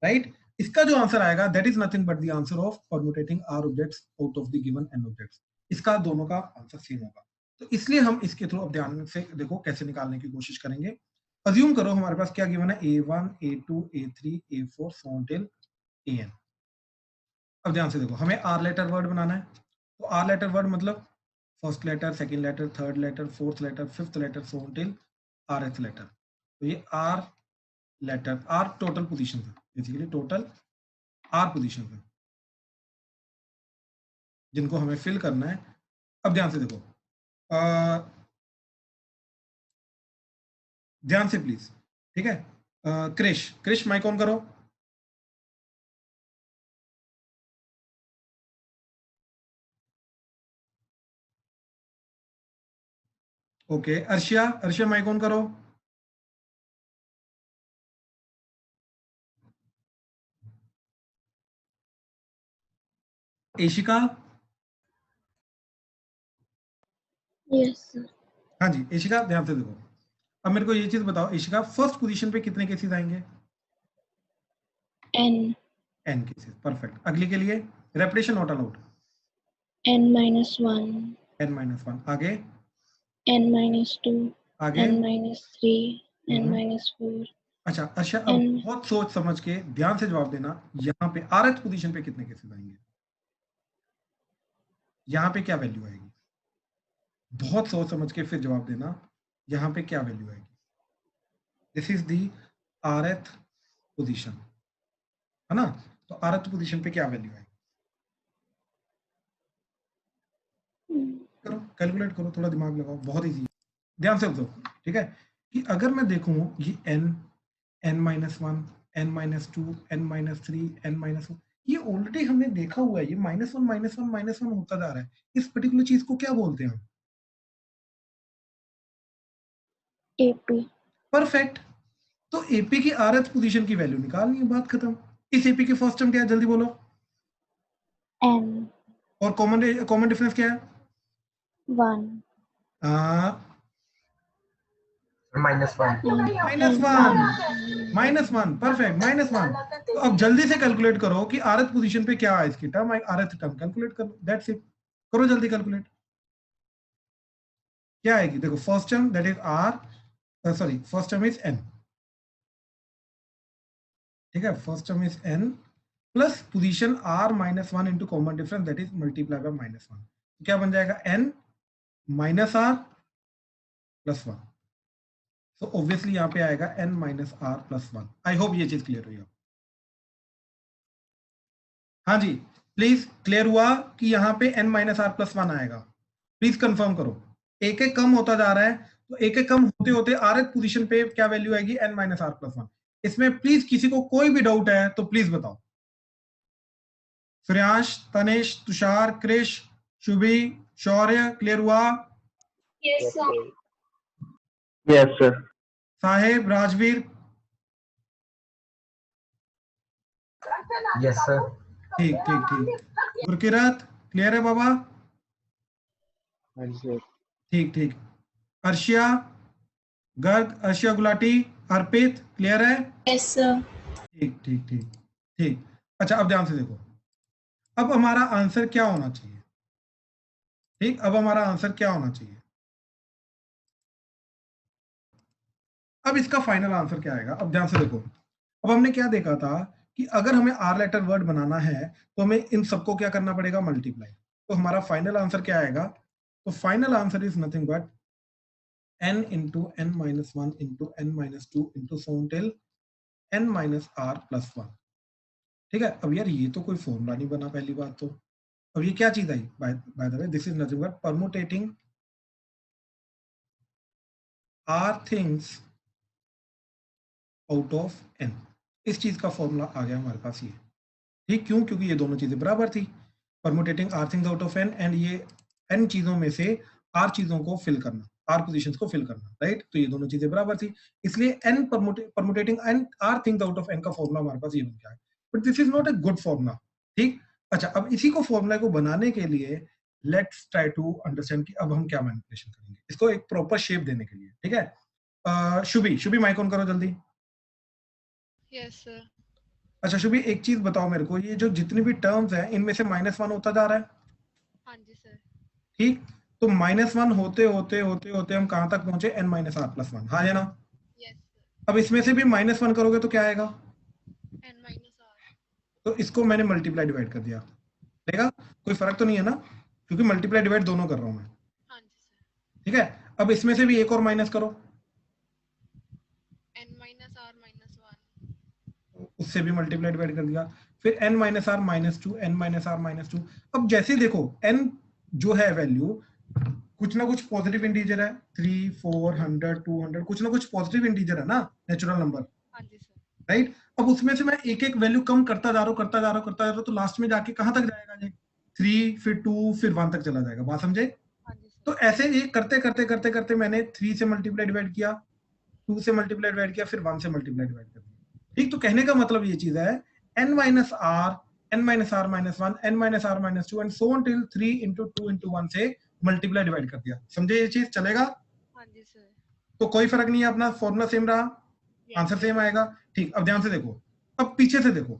राइट? इसका जो आंसर आएगा that is nothing but the answer of permutating r objects out of the given n objects. इसका दोनों का आंसर सेम होगा, तो इसलिए हम इसके थ्रू अब ध्यान से देखो कैसे निकालने की कोशिश करेंगे। अज्यूम करो हमारे पास क्या गिवन है, a1 a2 a3 a4 so until an। अब ध्यान से देखो, हमें r लेटर वर्ड बनाना है, तो r लेटर वर्ड मतलब first letter, second letter, third letter, fourth letter, fifth letter so until rth letter. तो ये r letter, r total position है, बेसिकली टोटल r पोजीशन है जिनको हमें फिल करना है। अब ध्यान से देखो, ध्यान से प्लीज, ठीक है? क्रिश, क्रिश माइक ऑन करो। Okay, Arshiya, Arshiya mike on करो। Eshika, Yes, sir. हाँ जी एशिका ध्यान से देखो, अब मेरे को ये चीज बताओ एशिका, फर्स्ट पोजीशन पे कितने केसेस आएंगे? N. n cases, perfect. अगली के लिए repetition not allowed, N minus 1. n-1, आगे N minus 2. आगे। N minus 3. N हम्म। minus 4. अच्छा अर्षा, अब N. बहुत सोच समझ के ध्यान से जवाब देना, यहाँ पे rth पोजीशन पे कितने केसेस आएंगे? यहाँ पे क्या वैल्यू आएगी? बहुत सोच समझ के फिर जवाब देना, यहाँ पे क्या वैल्यू आएगी? This is the rth position, है ना? तो rth पोजीशन पे क्या वैल्यू आएगी? करो, कैलकुलेट करो, थोड़ा दिमाग लगाओ, बहुत इजी, ध्यान से बताओ, ठीक है? कि अगर मैं देखूं ये n, n-1, n-2, n-3, n-1, ये ऑलरेडी हमने देखा हुआ है, ये -1 होता जा रहा है। इस पर्टिकुलर चीज को क्या बोलते हैं हम? AP. परफेक्ट। तो एपी की rth पोजीशन की वैल्यू निकालनी है, बात खत्म। इस एपी के फर्स्ट टर्म क्या है, जल्दी बोलो। N. और कॉमन डिफरेंस क्या है? 1. -1, परफेक्ट, -1। तो अब जल्दी से कैलकुलेट करो कि rth पोजीशन पे क्या है इसकी टर्म, rth टर्म कैलकुलेट करो, दैट्स इट। करो जल्दी कैलकुलेट, क्या आएगी? देखो first term that is r, sorry first term is n, ठीक है? First term is n plus position r-1 into common difference that is multiply by -1, क्या बन जाएगा? n minus r plus 1। तो ऑब्वियसली यहाँ पे आएगा n minus r plus 1। I hope ये चीज क्लियर हुई। हाँ जी प्लीज, क्लियर हुआ कि यहाँ पे n माइनस r प्लस 1 आएगा? प्लीज कंफर्म करो, एक एक कम होता जा रहा है, तो एक एक कम होते होते rth पोजीशन पे क्या वैल्यू आएगी? n minus r plus 1। इसमें प्लीज किसी को कोई भी डाउट है तो प्लीज बताओ। श्रेयांश, तनेश, तुषार, क्रिश, शुभी, शौर्य, क्लियर हुआ? Yes, sir. Yes, sir. साहेब, राजवीर, Yes, sir. ठीक ठीक ठीक। गुरकिरत, क्लियर है बाबा? हाँ जी सर। ठीक ठीक। अर्शिया, गर्ग, अर्शिया गुलाटी, अर्पित, क्लियर है? Yes, sir. ठीक ठीक ठीक ठीक। अच्छा अब ध्यान से देखो, अब हमारा आंसर क्या होना चाहिए? ठीक, अब हमारा आंसर क्या होना चाहिए? अब इसका फाइनल आंसर क्या आएगा? अब ध्यान से देखो, अब हमने क्या देखा था कि अगर हमें r लेटर वर्ड बनाना है तो हमें इन सबको क्या करना पड़ेगा? मल्टीप्लाई। तो हमारा फाइनल आंसर क्या आएगा? तो final answer is nothing but n into n-1 into n-2 into so until n minus r plus 1। ठीक है? अब यार ये तो कोई फॉर्मूला नहीं बना, पहली बात तो। अब ये क्या चीज आई? By the way this is nothing but permutating r things out of n। इस चीज का फॉर्मूला आ गया हमारे पास ये। ठीक, क्यों? क्योंकि ये दोनों चीजें बराबर थी, परम्यूटेटिंग r things out of n, and ये n चीजों में से r चीजों को फिल करना, r पोजीशंस को फिल करना, राइट? तो ये दोनों चीजें बराबर थी, इसलिए n परम्यूटेटिंग n r things out of n का फॉर्मूला हमारे पास ये बन गया है। But this is not a good formula. ठीक, अच्छा अब इसी को फॉर्मूला को बनाने के लिए लेट्स ट्राई टू अंडरस्टैंड कि अब हम क्या मैनिपुलेशन करेंगे इसको एक प्रॉपर शेप देने के लिए। ठीक है, शुभी माइक ऑन करो जल्दी। Yes sir. अच्छा शुभी, एक चीज बताओ मेरे को, ये जो जितनी भी टर्म्स हैं इनमें से -1 होता जा रहा है, हाँ जी सर। ठीक? तो -1 होते होते होते होते हम कहां तक पहुंचे, n-r+1, हाँ या ना? Yes sir. अब इसमें से भी -1 करोगे तो क्या आएगा? n-r। तो इसको मैंने मल्टीप्लाई डिवाइड कर दिया, देगा कोई फर्क तो नहीं है ना, क्योंकि मल्टीप्लाई डिवाइड दोनों कर रहा हूं मैं, हाँ जी सर। ठीक है? अब इसमें से भी एक और माइनस करो, n-r-1। उससे भी मल्टीप्लाई डिवाइड कर दिया, फिर n-r-2, n-r-2। अब जैसे देखो n जो है वैल्यू, कुछ ना कुछ पॉजिटिव इंटीजर है, 3, 4, 100, 200, कुछ ना कुछ पॉजिटिव इंटीजर है ना, नेचुरल नंबर, हाँ जी सर। राइट? अब उसमें से मैं एक एक वैल्यू कम करता जा रहा हूं, तो लास्ट में जाके कहां तक जाएगा ये? 3, फिर 2, फिर 1 तक चला जाएगा, बात समझे? हाँ जी सर। तो ऐसे ये करते करते करते करते मैंने 3 से मल्टीप्लाई डिवाइड किया, 2 से मल्टीप्लाई डिवाइड किया, फिर 1 से मल्टीप्लाई डिवाइड कर दिया, ठीक? तो कहने का मतलब ये चीज है, n-r, n-r-1, n-r-2 and so on till 3 into 2 into 1 से मल्टीप्लाई डिवाइड कर दिया, समझे? ये चीज चलेगा? हाँ जी सर। तो कोई फर्क नहीं है, अपना फॉर्मूला सेम रहा, आंसर सेम आएगा, ठीक? अब ध्यान से देखो, अब पीछे से देखो,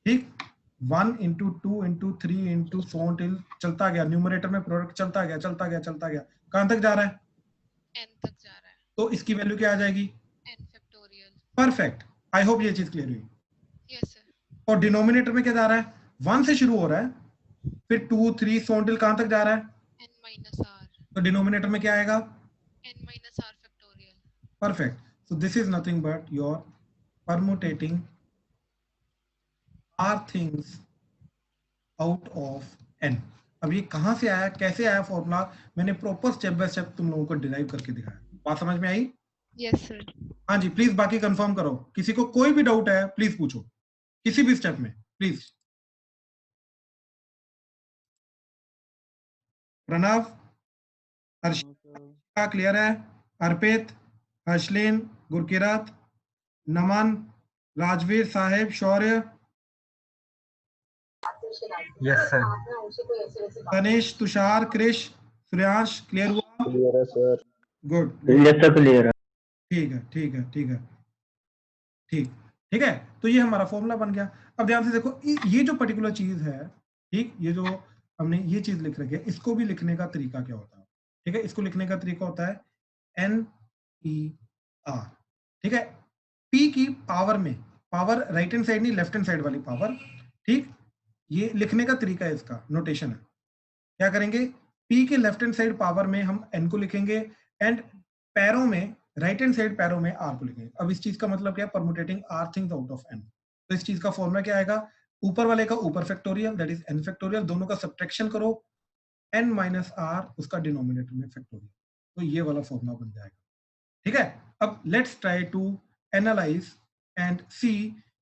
ठीक? 1 into 2 into 3 into so on till चलता गया, न्यूमरेटर में प्रोडक्ट चलता गया, कहां तक जा रहा है? n तक जा रहा है। तो इसकी वैल्यू क्या आ जाएगी? n factorial. Perfect, I hope ये चीज क्लियर हुई। Yes sir. और डिनोमिनेटर में क्या जा रहा है? 1 से शुरू हो रहा है, फिर 2, 3 so on till कहां तक जा रहा है? n-r। तो डिनोमिनेटर में क्या आएगा? n-r factorial. Perfect. So this is nothing but your permutating r things out of n. अब ये कहां से आया, कैसे आया फॉर्मूला, मैंने प्रॉपर स्टेप बाय स्टेप तुम लोगों को डिराइव करके दिखाया, बात समझ में आई? Yes sir. हाँ जी, प्लीज बाकी कंफर्म करो, किसी को कोई भी डाउट है प्लीज पूछो, किसी भी स्टेप में प्लीज। प्रणव, हर्षिता क्लियर है? Arpit, Harshlen, Gurkirat, Naman, Rajveer Sahib, Shaurya, Yes, sir. Tanish, Tushar, Krish, Suryansh, clear हुआ? Clear है sir. Good, Yes sir, clear है. ठीक है ठीक है ठीक है ठीक ठीक है। तो ये हमारा फॉर्मूला बन गया। अब ध्यान से देखो, ये जो पर्टिकुलर चीज है, ठीक, ये जो हमने ये चीज लिख रखी है, इसको भी लिखने का तरीका क्या होता है? ठीक है, इसको लिखने का तरीका होता है NER, ठीक है? P की पावर में, पावर राइट हैंड साइड नहीं, लेफ्ट हैंड साइड वाली पावर, ठीक? ये लिखने का तरीका है, इसका नोटेशन है। क्या करेंगे? P के लेफ्ट हैंड साइड पावर में हम n को लिखेंगे, एंड पैरों में, राइट हैंड साइड पैरों में r को लिखेंगे। अब इस चीज का मतलब क्या है? परमुटेटिंग r things out of n। तो इस चीज का फॉर्मूला क्या आएगा? ऊपर वाले का ऊपर factorial, that is n factorial, दोनों का सब्ट्रैक्शन करो, n माइनस r, उसका डिनोमिनेटर में फैक्टोरियल, तो ये वाला फॉर्मूला बन जाएगा, ठीक है? अब let's try to analyse and see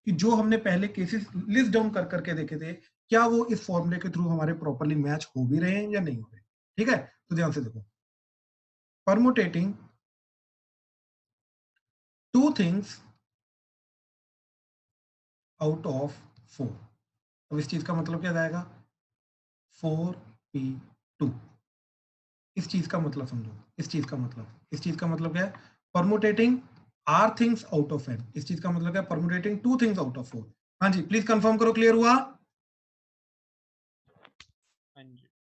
कि जो हमने पहले केसेस लिस्ट डाउन कर करके देखे थे, क्या वो इस फॉर्मूले के थ्रू हमारे प्रॉपर्ली मैच हो भी रहे हैं या नहीं हो रहे, ठीक है? तो ध्यान से देखो, परमुटेटिंग टू थिंग्स आउट ऑफ 4, अब इस चीज का मतलब क्या जाएगा? 4p2, इस चीज का मतलब समझो, इस चीज का मतलब क्या है? परमुटेटिंग r things out of n, इस चीज का मतलब क्या है? परमुटेटिंग टू थिंग्स आउट ऑफ 4। हाँ जी, प्लीज कंफर्म करो, क्लियर हुआ?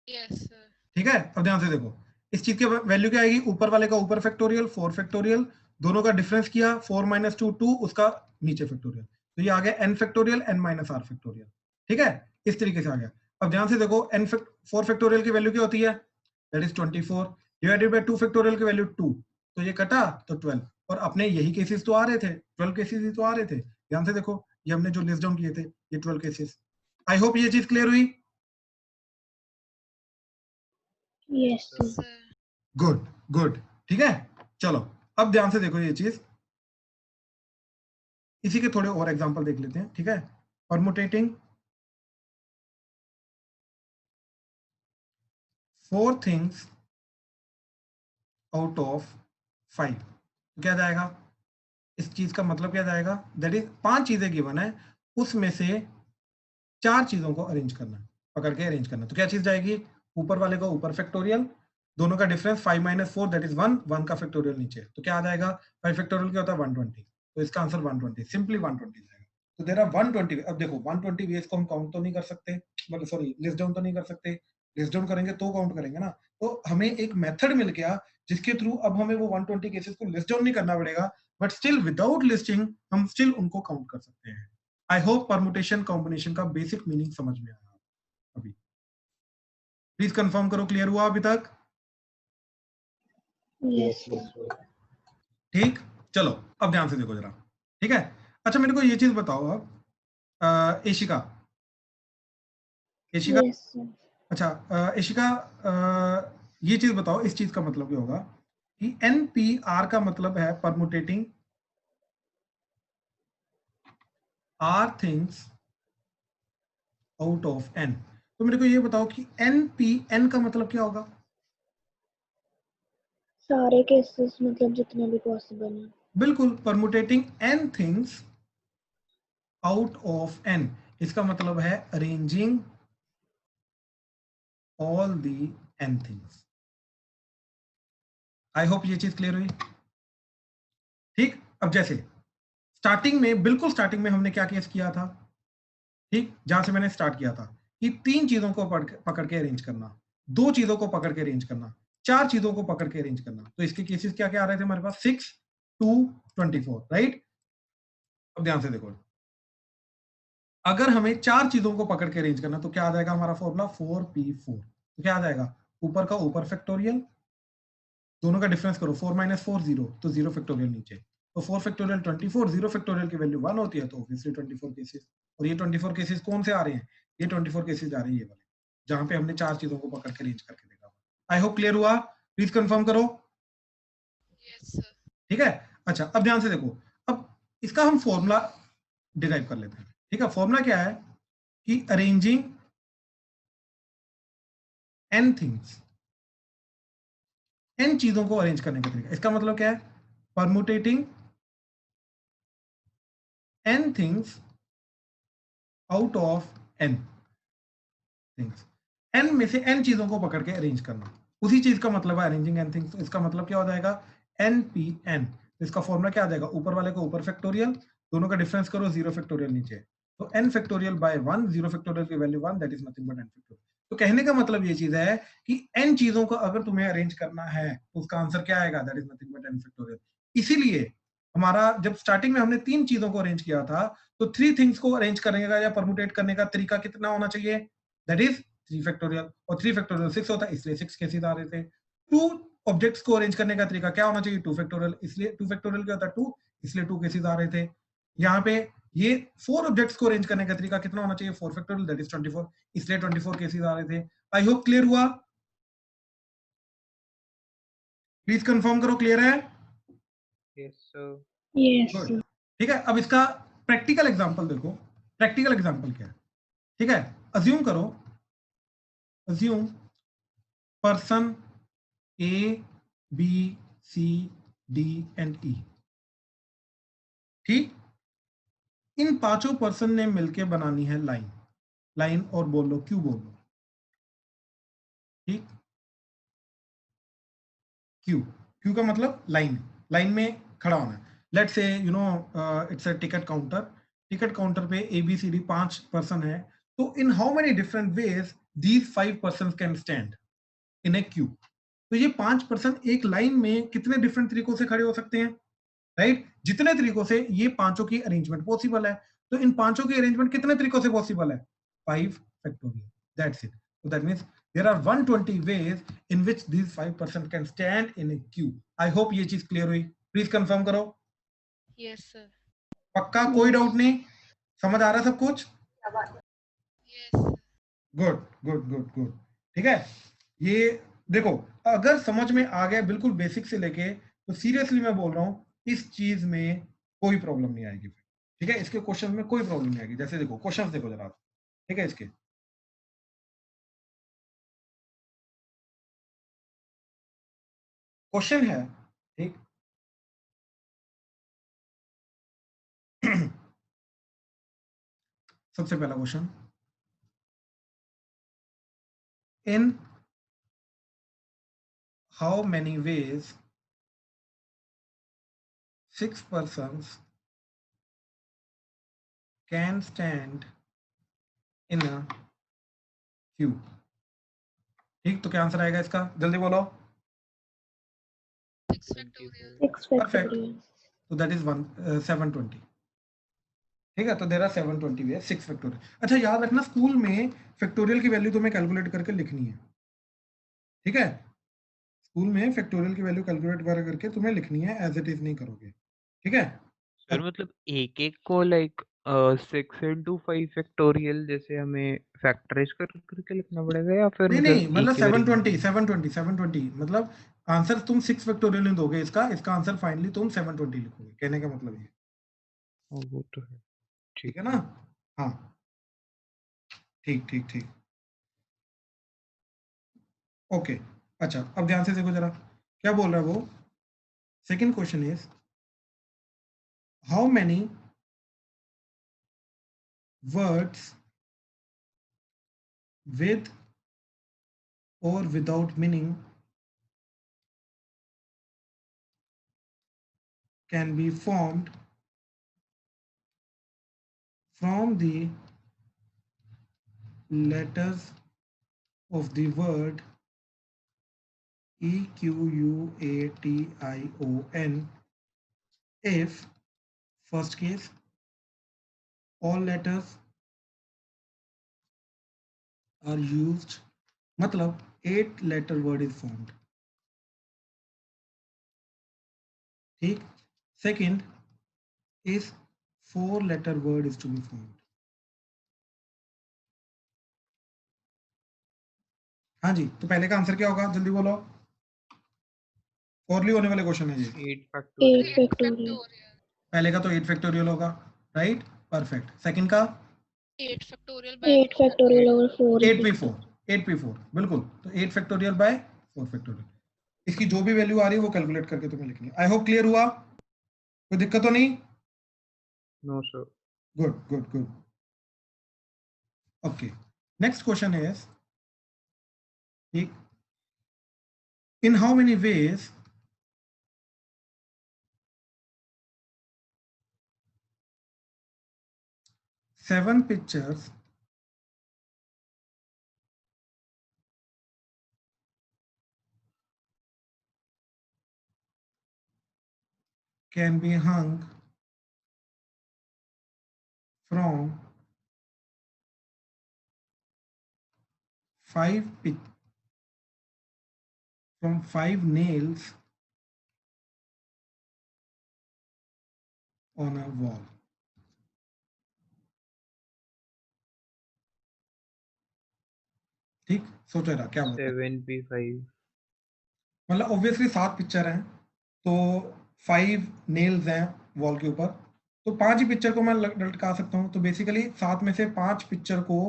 Yes sir. ठीक है, अब ध्यान से देखो, इस चीज की वैल्यू क्या आएगी? ऊपर वाले का ऊपर फैक्टोरियल, 4 फैक्टोरियल, दोनों का डिफरेंस किया, 4 - 2 2, उसका नीचे फैक्टोरियल, तो ये आ गया n factorial, n - r factorial, ठीक है? इस तरीके से आ गया। अब ध्यान से देखो, 4 फैक्टोरियल की वैल्यू क्या होती है? That is 24 divided by 2 factorial की वैल्यू 2, तो ये कटा तो 12, और अपने यही केसेस तो आ रहे थे, 12 केसेस ही तो आ रहे थे। ध्यान से देखो, ये हमने जो लिस्ट डाउन किए थे, ये 12 केसेस। आई होप ये चीज क्लियर हुई? Yes, sir. Sir. Good good, ठीक है? चलो अब ध्यान से देखो ये चीज, इसी के थोड़े और एग्जांपल देख लेते हैं, ठीक है? परमुटेटिंग 4 थिंग्स आउट ऑफ 5, क्या जाएगा? इस चीज का मतलब क्या जाएगा? दैट इज 5 चीजें गिवन है, उसमें से 4 चीजों को अरेंज करना, पकड़ के अरेंज करना, तो क्या चीज जाएगी? ऊपर वाले का ऊपर फैक्टोरियल, दोनों का डिफरेंस 5 - 4 दैट इज 1, 1 का फैक्टोरियल नीचे, तो क्या आ जाएगा? 5 फैक्टोरियल क्या होता है? 120, तो इसका आंसर 120, सिंपली 120 जाएगा। तो देयर आर 120। अब देखो 120 वेज को हम काउंट तो नहीं कर सकते, मतलब सॉरी लिस्ट डाउन तो नहीं कर सकते, लिस्ट डाउन करेंगे तो काउंट करेंगे ना। तो हमें एक मेथड मिल गया जिसके थ्रू अब हमें वो 120 केसेस को लिस्ट डाउन नहीं करना पड़ेगा, बट स्टिल विदाउट लिस्टिंग हम स्टिल उनको काउंट कर सकते हैं। आई होप परमुटेशन कॉम्बिनेशन का बेसिक मीनिंग समझ में आया अभी। प्लीज कंफर्म करो, क्लियर हुआ अभी तक? Yes, sir. ठीक, चलो अब ध्यान से देखो जरा, ठीक है। अच्छा मेरे को ये चीज बताओ अब, एशिका, एशिका, Yes, sir. अच्छा एशिका, ये चीज बताओ, इस चीज का मतलब क्या होगा कि NPR का मतलब है परमुटेटिंग R things out of N। तो मेरे को ये बताओ कि NPN का मतलब क्या होगा? सारे केसेस मतलब जितने भी पॉसिबल हैं। बिल्कुल, परमुटेटिंग N things out of N, इसका मतलब है arranging all the N things. I hope ये चीज क्लियर हुई। ठीक, अब जैसे स्टार्टिंग में, बिल्कुल स्टार्टिंग में हमने क्या केस किया था, ठीक, जहां से मैंने स्टार्ट किया था कि 3 चीजों को पकड़ के अरेंज करना, 2 चीजों को पकड़ के अरेंज करना, 4 चीजों को पकड़ के अरेंज करना। तो इसके केसेस क्या क्या आ रहे थे हमारे पास? 6, 2, 24, राइट। अब ध्यान से देखो, अगर हमें 4 चीजों को पकड़ के अरेंज करना तो क्या आ जाएगा हमारा फॉर्मूला? 4p4। तो क्या आ जाएगा? ऊपर का ऊपर फैक्टोरियल, दोनों का डिफरेंस करो, 4 - 4 0, तो 0 फैक्टोरियल नीचे, तो 4 फैक्टोरियल 24, 0 फैक्टोरियल की वैल्यू 1 होती है, तो ऑब्वियसली 24 केसेस। और ये 24 केसेस कौन से आ रहे हैं? ये 24 केसेस आ रहे हैं ये वाले, जहां पे हमने 4 चीजों को पकड़ के रेंज करके देखा। आई होप क्लियर हुआ, प्लीज कंफर्म करो, यस सर। ठीक है। अच्छा अब ध्यान से देखो, अब इसका हम फॉर्मूला डिराइव कर लेते हैं, ठीक है। फॉर्मूला क्या है कि अरेंजिंग n थिंग्स, n चीजों को अरेंज करने का तरीका, इसका मतलब क्या है? परमुटेटिंग n things out of n things, n में से n चीजों को पकड़ के अरेंज करना, उसी चीज का मतलब है अरेंजिंग n थिंग्स। इसका मतलब क्या हो जाएगा? NPN। इसका फॉर्मूला क्या आ जाएगा? ऊपर वाले को ऊपर फैक्टोरियल, दोनों का डिफरेंस करो, 0 फैक्टोरियल नीचे, तो n फैक्टोरियल बाय 1, 0 फैक्टोरियल की value 1, that is nothing but n factorial. तो कहने का मतलब ये चीज है कि n चीजों को अगर तुम्हें अरेंज करना है तो उसका आंसर क्या आएगा? That is nothing but n factorial. इसीलिए हमारा जब स्टार्टिंग में हमने 3 चीजों को अरेंज किया था, तो 3 थिंग्स को अरेंज करने का या परमुटेट करने का तरीका कितना होना चाहिए? दैट इज 3 फैक्टोरियल, और 3 फैक्टोरियल 6 होता है, इसलिए 6 केसेस आ रहे थे। 2 ऑब्जेक्ट्स को अरेंज करने का तरीका क्या होना चाहिए? 2 फैक्टोरियल, इसलिए 2 फैक्टोरियल क्या होता है? 2, इसलिए 2 केसेस आ रहे थे। यहाँ पे ये 4 ऑब्जेक्ट्स को अरेंज करने का तरीका कितना होना चाहिए? 4 फैक्टोरियल, दैट इज 24, इसलिए 24 केसेस आ रहे थे। आई होप क्लियर हुआ, प्लीज कंफर्म करो क्लियर है। Yes, sir. Yes, good, sir. ठीक है। अब इसका प्रैक्टिकल एग्जांपल देखो, प्रैक्टिकल एग्जांपल क्या है, ठीक है। अज्यूम करो, assume person A, B, C, D and E, ठीक। इन पांचों पर्सन ने मिलके बनानी है लाइन, लाइन और बोल लो क्यू, बोल लो, ठीक। क्यू, क्यू का मतलब लाइन, लाइन में खड़ा होना है। लेट्स से you know it's a ticket counter, ticket counter पे ABCD 5 पर्सन है, तो इन how many different ways these 5 person can stand in A Q. तो ये 5 पर्सन एक लाइन में कितने डिफरेंट तरीकों से खड़े हो सकते हैं, राइट? जितने तरीकों से ये पांचों की अरेंजमेंट पॉसिबल है, तो इन पांचों की अरेंजमेंट कितने तरीकों से पॉसिबल है? 5 factorial, that's it. So that means there are 120 ways in which these 5 person can stand in a queue. I hope ये चीज क्लियर हुई, प्लीज कंफर्म करो। Yes sir. पक्का, कोई डाउट Yes. नहीं, समझ आ रहा सब कुछ? Yes sir. Good good good good, ठीक है। ये देखो, अगर समझ में आ गया बिल्कुल बेसिक से लेके, तो सीरियसली मैं बोल रहा हूँ इस चीज में कोई प्रॉब्लम नहीं आएगी, ठीक है। इसके क्वेश्चन में कोई प्रॉब्लम नहीं आएगी। जैसे देखो क्वेश्चन देखो जरा, ठीक है। इसके क्वेश्चन है, ठीक। सबसे पहला question, in how many ways 6 persons can stand in a queue? ठीक, तो क्या आंसर आएगा इसका, जल्दी बोलो। 6 factorial. 6 Perfect. factorial. तो दैट इज 720। ठीक है, तो देर आर 720 वे 6 फैक्टोरियल। अच्छा याद रखना, स्कूल में फैक्टोरियल की वैल्यू तुम्हें कैलकुलेट करके लिखनी है। ठीक है, स्कूल में फैक्टोरियल की वैल्यू कैलकुलेट करके तुम्हें लिखनी है, एज इट इज नहीं करोगे। ठीक है, सर मतलब एक एक को लाइक 6 into 5 फैक्टोरियल जैसे हमें फैक्टराइज करके लिखना पड़ेगा, या फिर नहीं मतलब नहीं, मतलब एक ही बारी में? 720 मतलब आंसर तुम 6 फैक्टोरियल नहीं दोगे, इसका आंसर फाइनली तुम 720 लिखोगे, कहने का मतलब ये। वो तो है, ठीक है ना, हाँ ठीक ठीक ठीक, ओके। अच्छा अब ध्यान से देखो जरा, क्या बोल रहा है वो। Second question is how many words with or without meaning can be formed from the letters of the word EQUATION if first case all letters are used, मतलब 8 letter word is formed। ठीक, second is 4 letter word is to be formed। हाँ जी, तो पहले का answer क्या होगा, जल्दी बोलो, फॉरली होने वाले क्वेश्चन है ये। 8 फैक्टोरियल। 8 factorial. पहले का तो 8 फैक्टोरियल होगा, राइट, परफेक्ट। सेकंड का 8 factorial by 8 factorial over 4 is 8p4, 8p4 बिल्कुल, तो 8 फैक्टोरियल बाय 4 फैक्टोरियल। इसकी जो भी वैल्यू आ रही है वो कैलकुलेट करके तुम्हें लिखनी है। आई होप क्लियर हुआ, कोई दिक्कत तो नहीं? No sir. Good good good, okay. Next question is, in how many ways seven pictures can be hung from 5 nails on a wall? ठीक, सोचो जरा क्या बोल रहा है। 7p5। मतलब ऑब्वियसली 7 पिक्चर हैं, तो 5 नेल्स हैं वॉल के ऊपर, तो 5 ही पिक्चर को मैं लटका सकता हूँ। तो बेसिकली 7 में से 5 पिक्चर को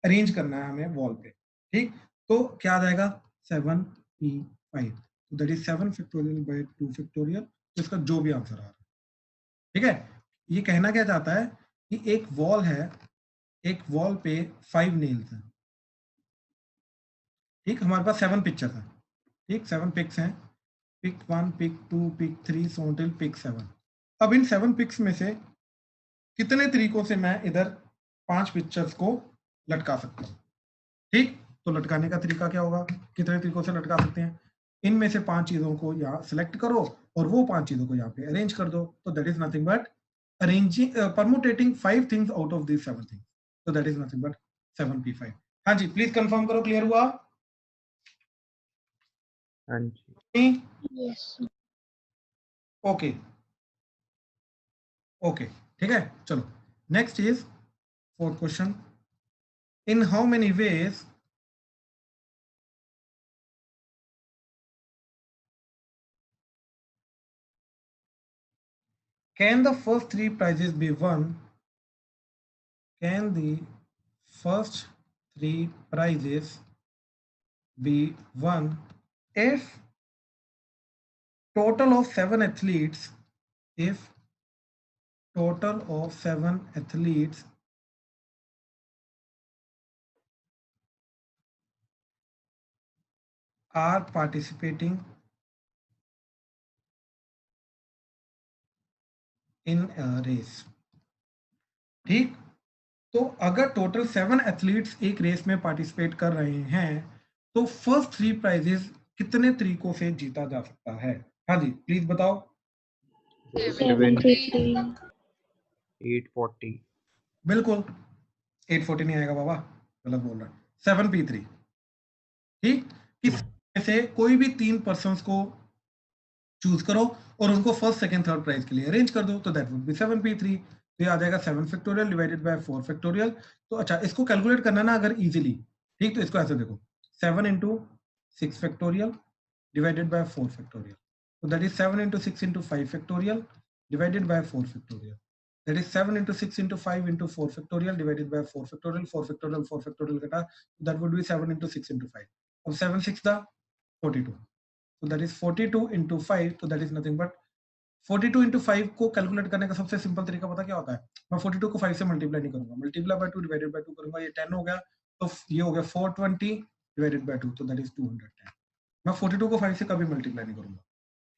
अरेंज करना है हमें वॉल पे। ठीक, तो क्या आ जाएगा 7p5, तो that is 7 factorial by 2 factorial. तो इसका जो भी आंसर आ रहा है, ठीक है। ये कहना क्या चाहता है कि एक वॉल है, एक वॉल पे 5 नेल्स हैं। ठीक, हमारे पास 7 पिक्चर्स हैं, ठीक, 7 पिक्स हैं, pic 1, pic 2, pic 3 so till pic 7। अब इन 7 पिक्स में से कितने तरीकों से मैं इधर 5 पिक्चर्स को लटका सकता हूँ? ठीक, तो लटकाने का तरीका क्या होगा, कितने तरीकों से लटका सकते हैं? इनमें से 5 चीजों को यहाँ सिलेक्ट करो और वो 5 चीजों को यहाँ पे अरेंज कर दो, तो that is nothing but arranging permutating 5 things out of this 7 things, तो that is nothing but 7p5। हाँ जी, प्लीज कंफर्म करो, क्लियर हुआ? हाँ जी। yes. ओके ओके, ठीक है, चलो next is fourth question, in how many ways can the first 3 prizes be won? Can the first 3 prizes be won if total of 7 athletes, if total of 7 athletes are participating in race. ठीक, तो अगर total 7 athletes एक race में participate कर रहे हैं तो first 3 prices कितने तरीकों से जीता जा सकता है? हाँ जी प्लीज बताओ। 733 840 बिल्कुल 840 नहीं आएगा बाबा, गलत बोल रहा है। 7p3। ठीक, किस से कोई भी 3 पर्सन्स को चूज करो और उनको फर्स्ट सेकंड थर्ड प्राइज के लिए अरेंज कर दो, तो दैट वुड बी 7p3। तो ये आ जाएगा 7 फैक्टोरियल डिवाइडेड बाय 4 फैक्टोरियल। तो अच्छा इसको कैलकुलेट करना ना अगर इजीली, ठीक, तो इसको ऐसे देखो 7 into 6 factorial divided by 4 factorial, तो that is 7 into 6 into 5 factorial divided by 4 factorial, that is 7 into 6 into 5 into 4 factorial divided by 4 factorial. 4 factorial कटा, that would be 7 into 6 into 5। अब 7 6 दा 42, so that is 42 into 5, so that is nothing but 42 into 5 को calculate करने का सबसे simple तरीका पता क्या होता है? मैं 42 को 5 से मल्टीप्लाई नहीं करूंगा, मल्टीप्लाई बाय 2 डिवाइडेड बाय 2 करूंगा, ये 10 हो गया, तो ये हो गया 420 डिवाइडेड बाय 2, तो दैट इज 210। मैं 42 को 5 से कभी मल्टीप्लाई नहीं करूंगा।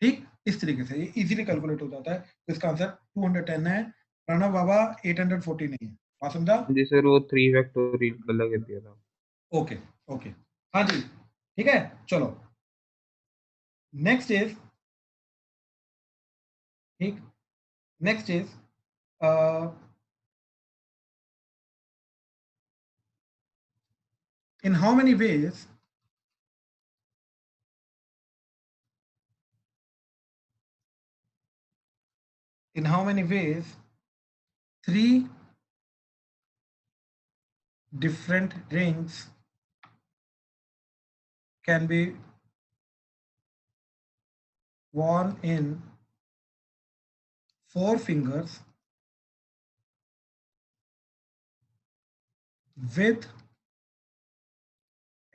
ठीक, इस तरीके से ये इजीली कैलकुलेट हो जाता है। तो इसका आंसर 210 है। प्रणव बाबा 840 नहीं है, बात समझा? जी सर, वो 3 फैक्टोरियल का लगा दिया था। ओके ओके, हाँ जी ठीक है। चलो नेक्स्ट इज, ठीक, next is in how many ways three different rings can be worn in 4 fingers with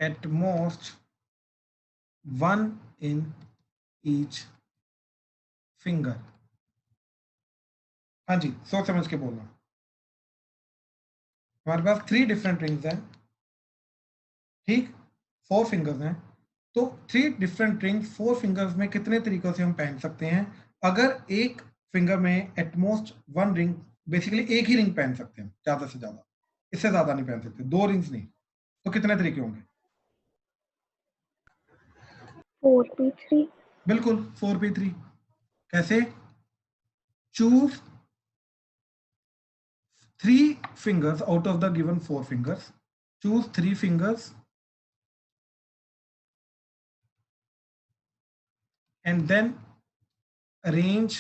at most 1 in each finger? हाँ जी सोच समझ के बोलना। हमारे पास 3 डिफरेंट रिंग्स हैं, ठीक, 4 फिंगर्स हैं, तो 3 डिफरेंट रिंग्स 4 फिंगर्स में कितने तरीकों से हम पहन सकते हैं? अगर एक फिंगर में एटमोस्ट 1 रिंग, बेसिकली एक ही रिंग पहन सकते हैं ज्यादा से ज्यादा, इससे ज्यादा नहीं पहन सकते, 2 रिंग्स नहीं, तो कितने तरीके होंगे? 4p3 बिल्कुल 4p3। कैसे? Choose 3 fingers out of the given 4 fingers, choose 3 fingers and then arrange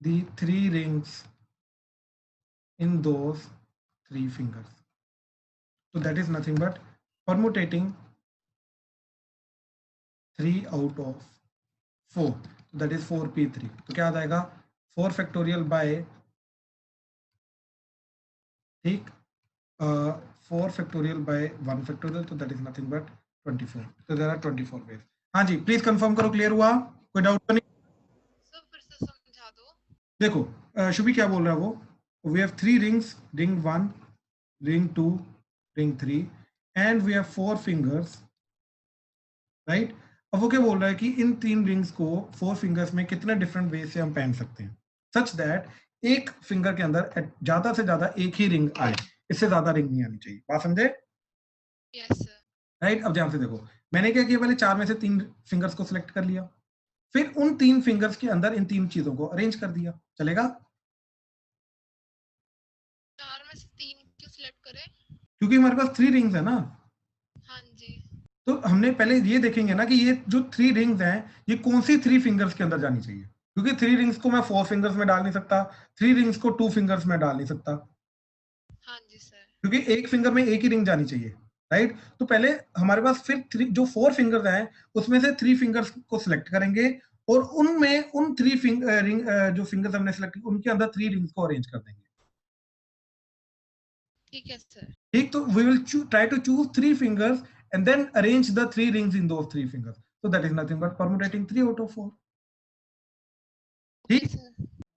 the 3 rings in those 3 fingers. So that is nothing but permutating 3 out of 4, so that is 4p3। तो क्या आ जाएगा? 4 factorial by, ठीक, 4 factorial by 1 factorial, तो that is nothing but 24। तो there are 24 veg. हाँ जी please confirm करो, clear हुआ? कोई डाउट तो नहीं? सर फिर से समझा दो। देखो शुभी क्या बोल रहा है वो, we have 3 rings, ring 1, ring 2, ring 3 and we have 4 fingers, right. अब वो क्या बोल रहा है कि इन 3 रिंग्स को 4 फिंगर्स में कितने डिफरेंट वे से हम पहन सकते हैं, सच दैट एक फिंगर के अंदर ज्यादा से ज्यादा एक ही रिंग आए, इससे ज्यादा रिंग नहीं आनी चाहिए, बात समझे? Yes sir. राइट, अब ध्यान से देखो, मैंने क्या किया, पहले 4 में से 3 फिंगर्स को सिलेक्ट कर लिया, फिर उन 3 फिंगर्स के अंदर इन 3 चीजों को अरेंज कर दिया, चलेगा? 4 में से 3 क्यों सिलेक्ट करें? क्योंकि हमारे पास 3 रिंग्स है ना। हाँ जी। तो हमने पहले ये देखेंगे ना कि ये जो 3 रिंग्स हैं ये कौन सी 3 फिंगर्स के अंदर जानी चाहिए, क्योंकि 3 रिंग्स को मैं 4 फिंगर्स में डाल नहीं सकता, 3 रिंग्स को 2 फिंगर्स में डाल नहीं सकता, हाँ जी सर। क्योंकि एक फिंगर में एक ही रिंग जानी चाहिए, राइट। तो पहले हमारे पास फिर जो 4 फिंगर्स हैं उसमें से 3 फिंगर्स को सिलेक्ट करेंगे और उनमें उन 3 रिंग जो फिंगर्स हमने सिलेक्ट की उनके अंदर 3 रिंग्स को अरेंज कर देंगे, ठीक है सर। ठीक। तो we will try to choose 3 fingers and then arrange the 3 rings in those 3 fingers, so that is nothing but permutating 3 out of 4, ठीक,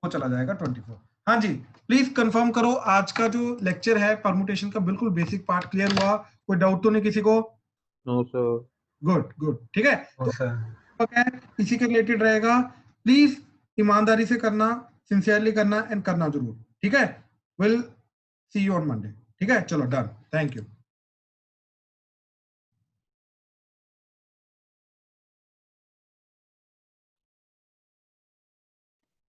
वो चला जाएगा 24। हाँ जी प्लीज कंफर्म करो, आज का जो लेक्चर है परमुटेशन का बिल्कुल बेसिक पार्ट क्लियर हुआ? कोई डाउट तो नहीं किसी को? No sir. गुड गुड, ठीक है। No sir. तो इसी के रिलेटेड रहेगा, प्लीज ईमानदारी से करना, सिंसियरली करना एंड करना जरूर, ठीक है। Will see you on Monday, ठीक है। चलो डन, थैंक यू।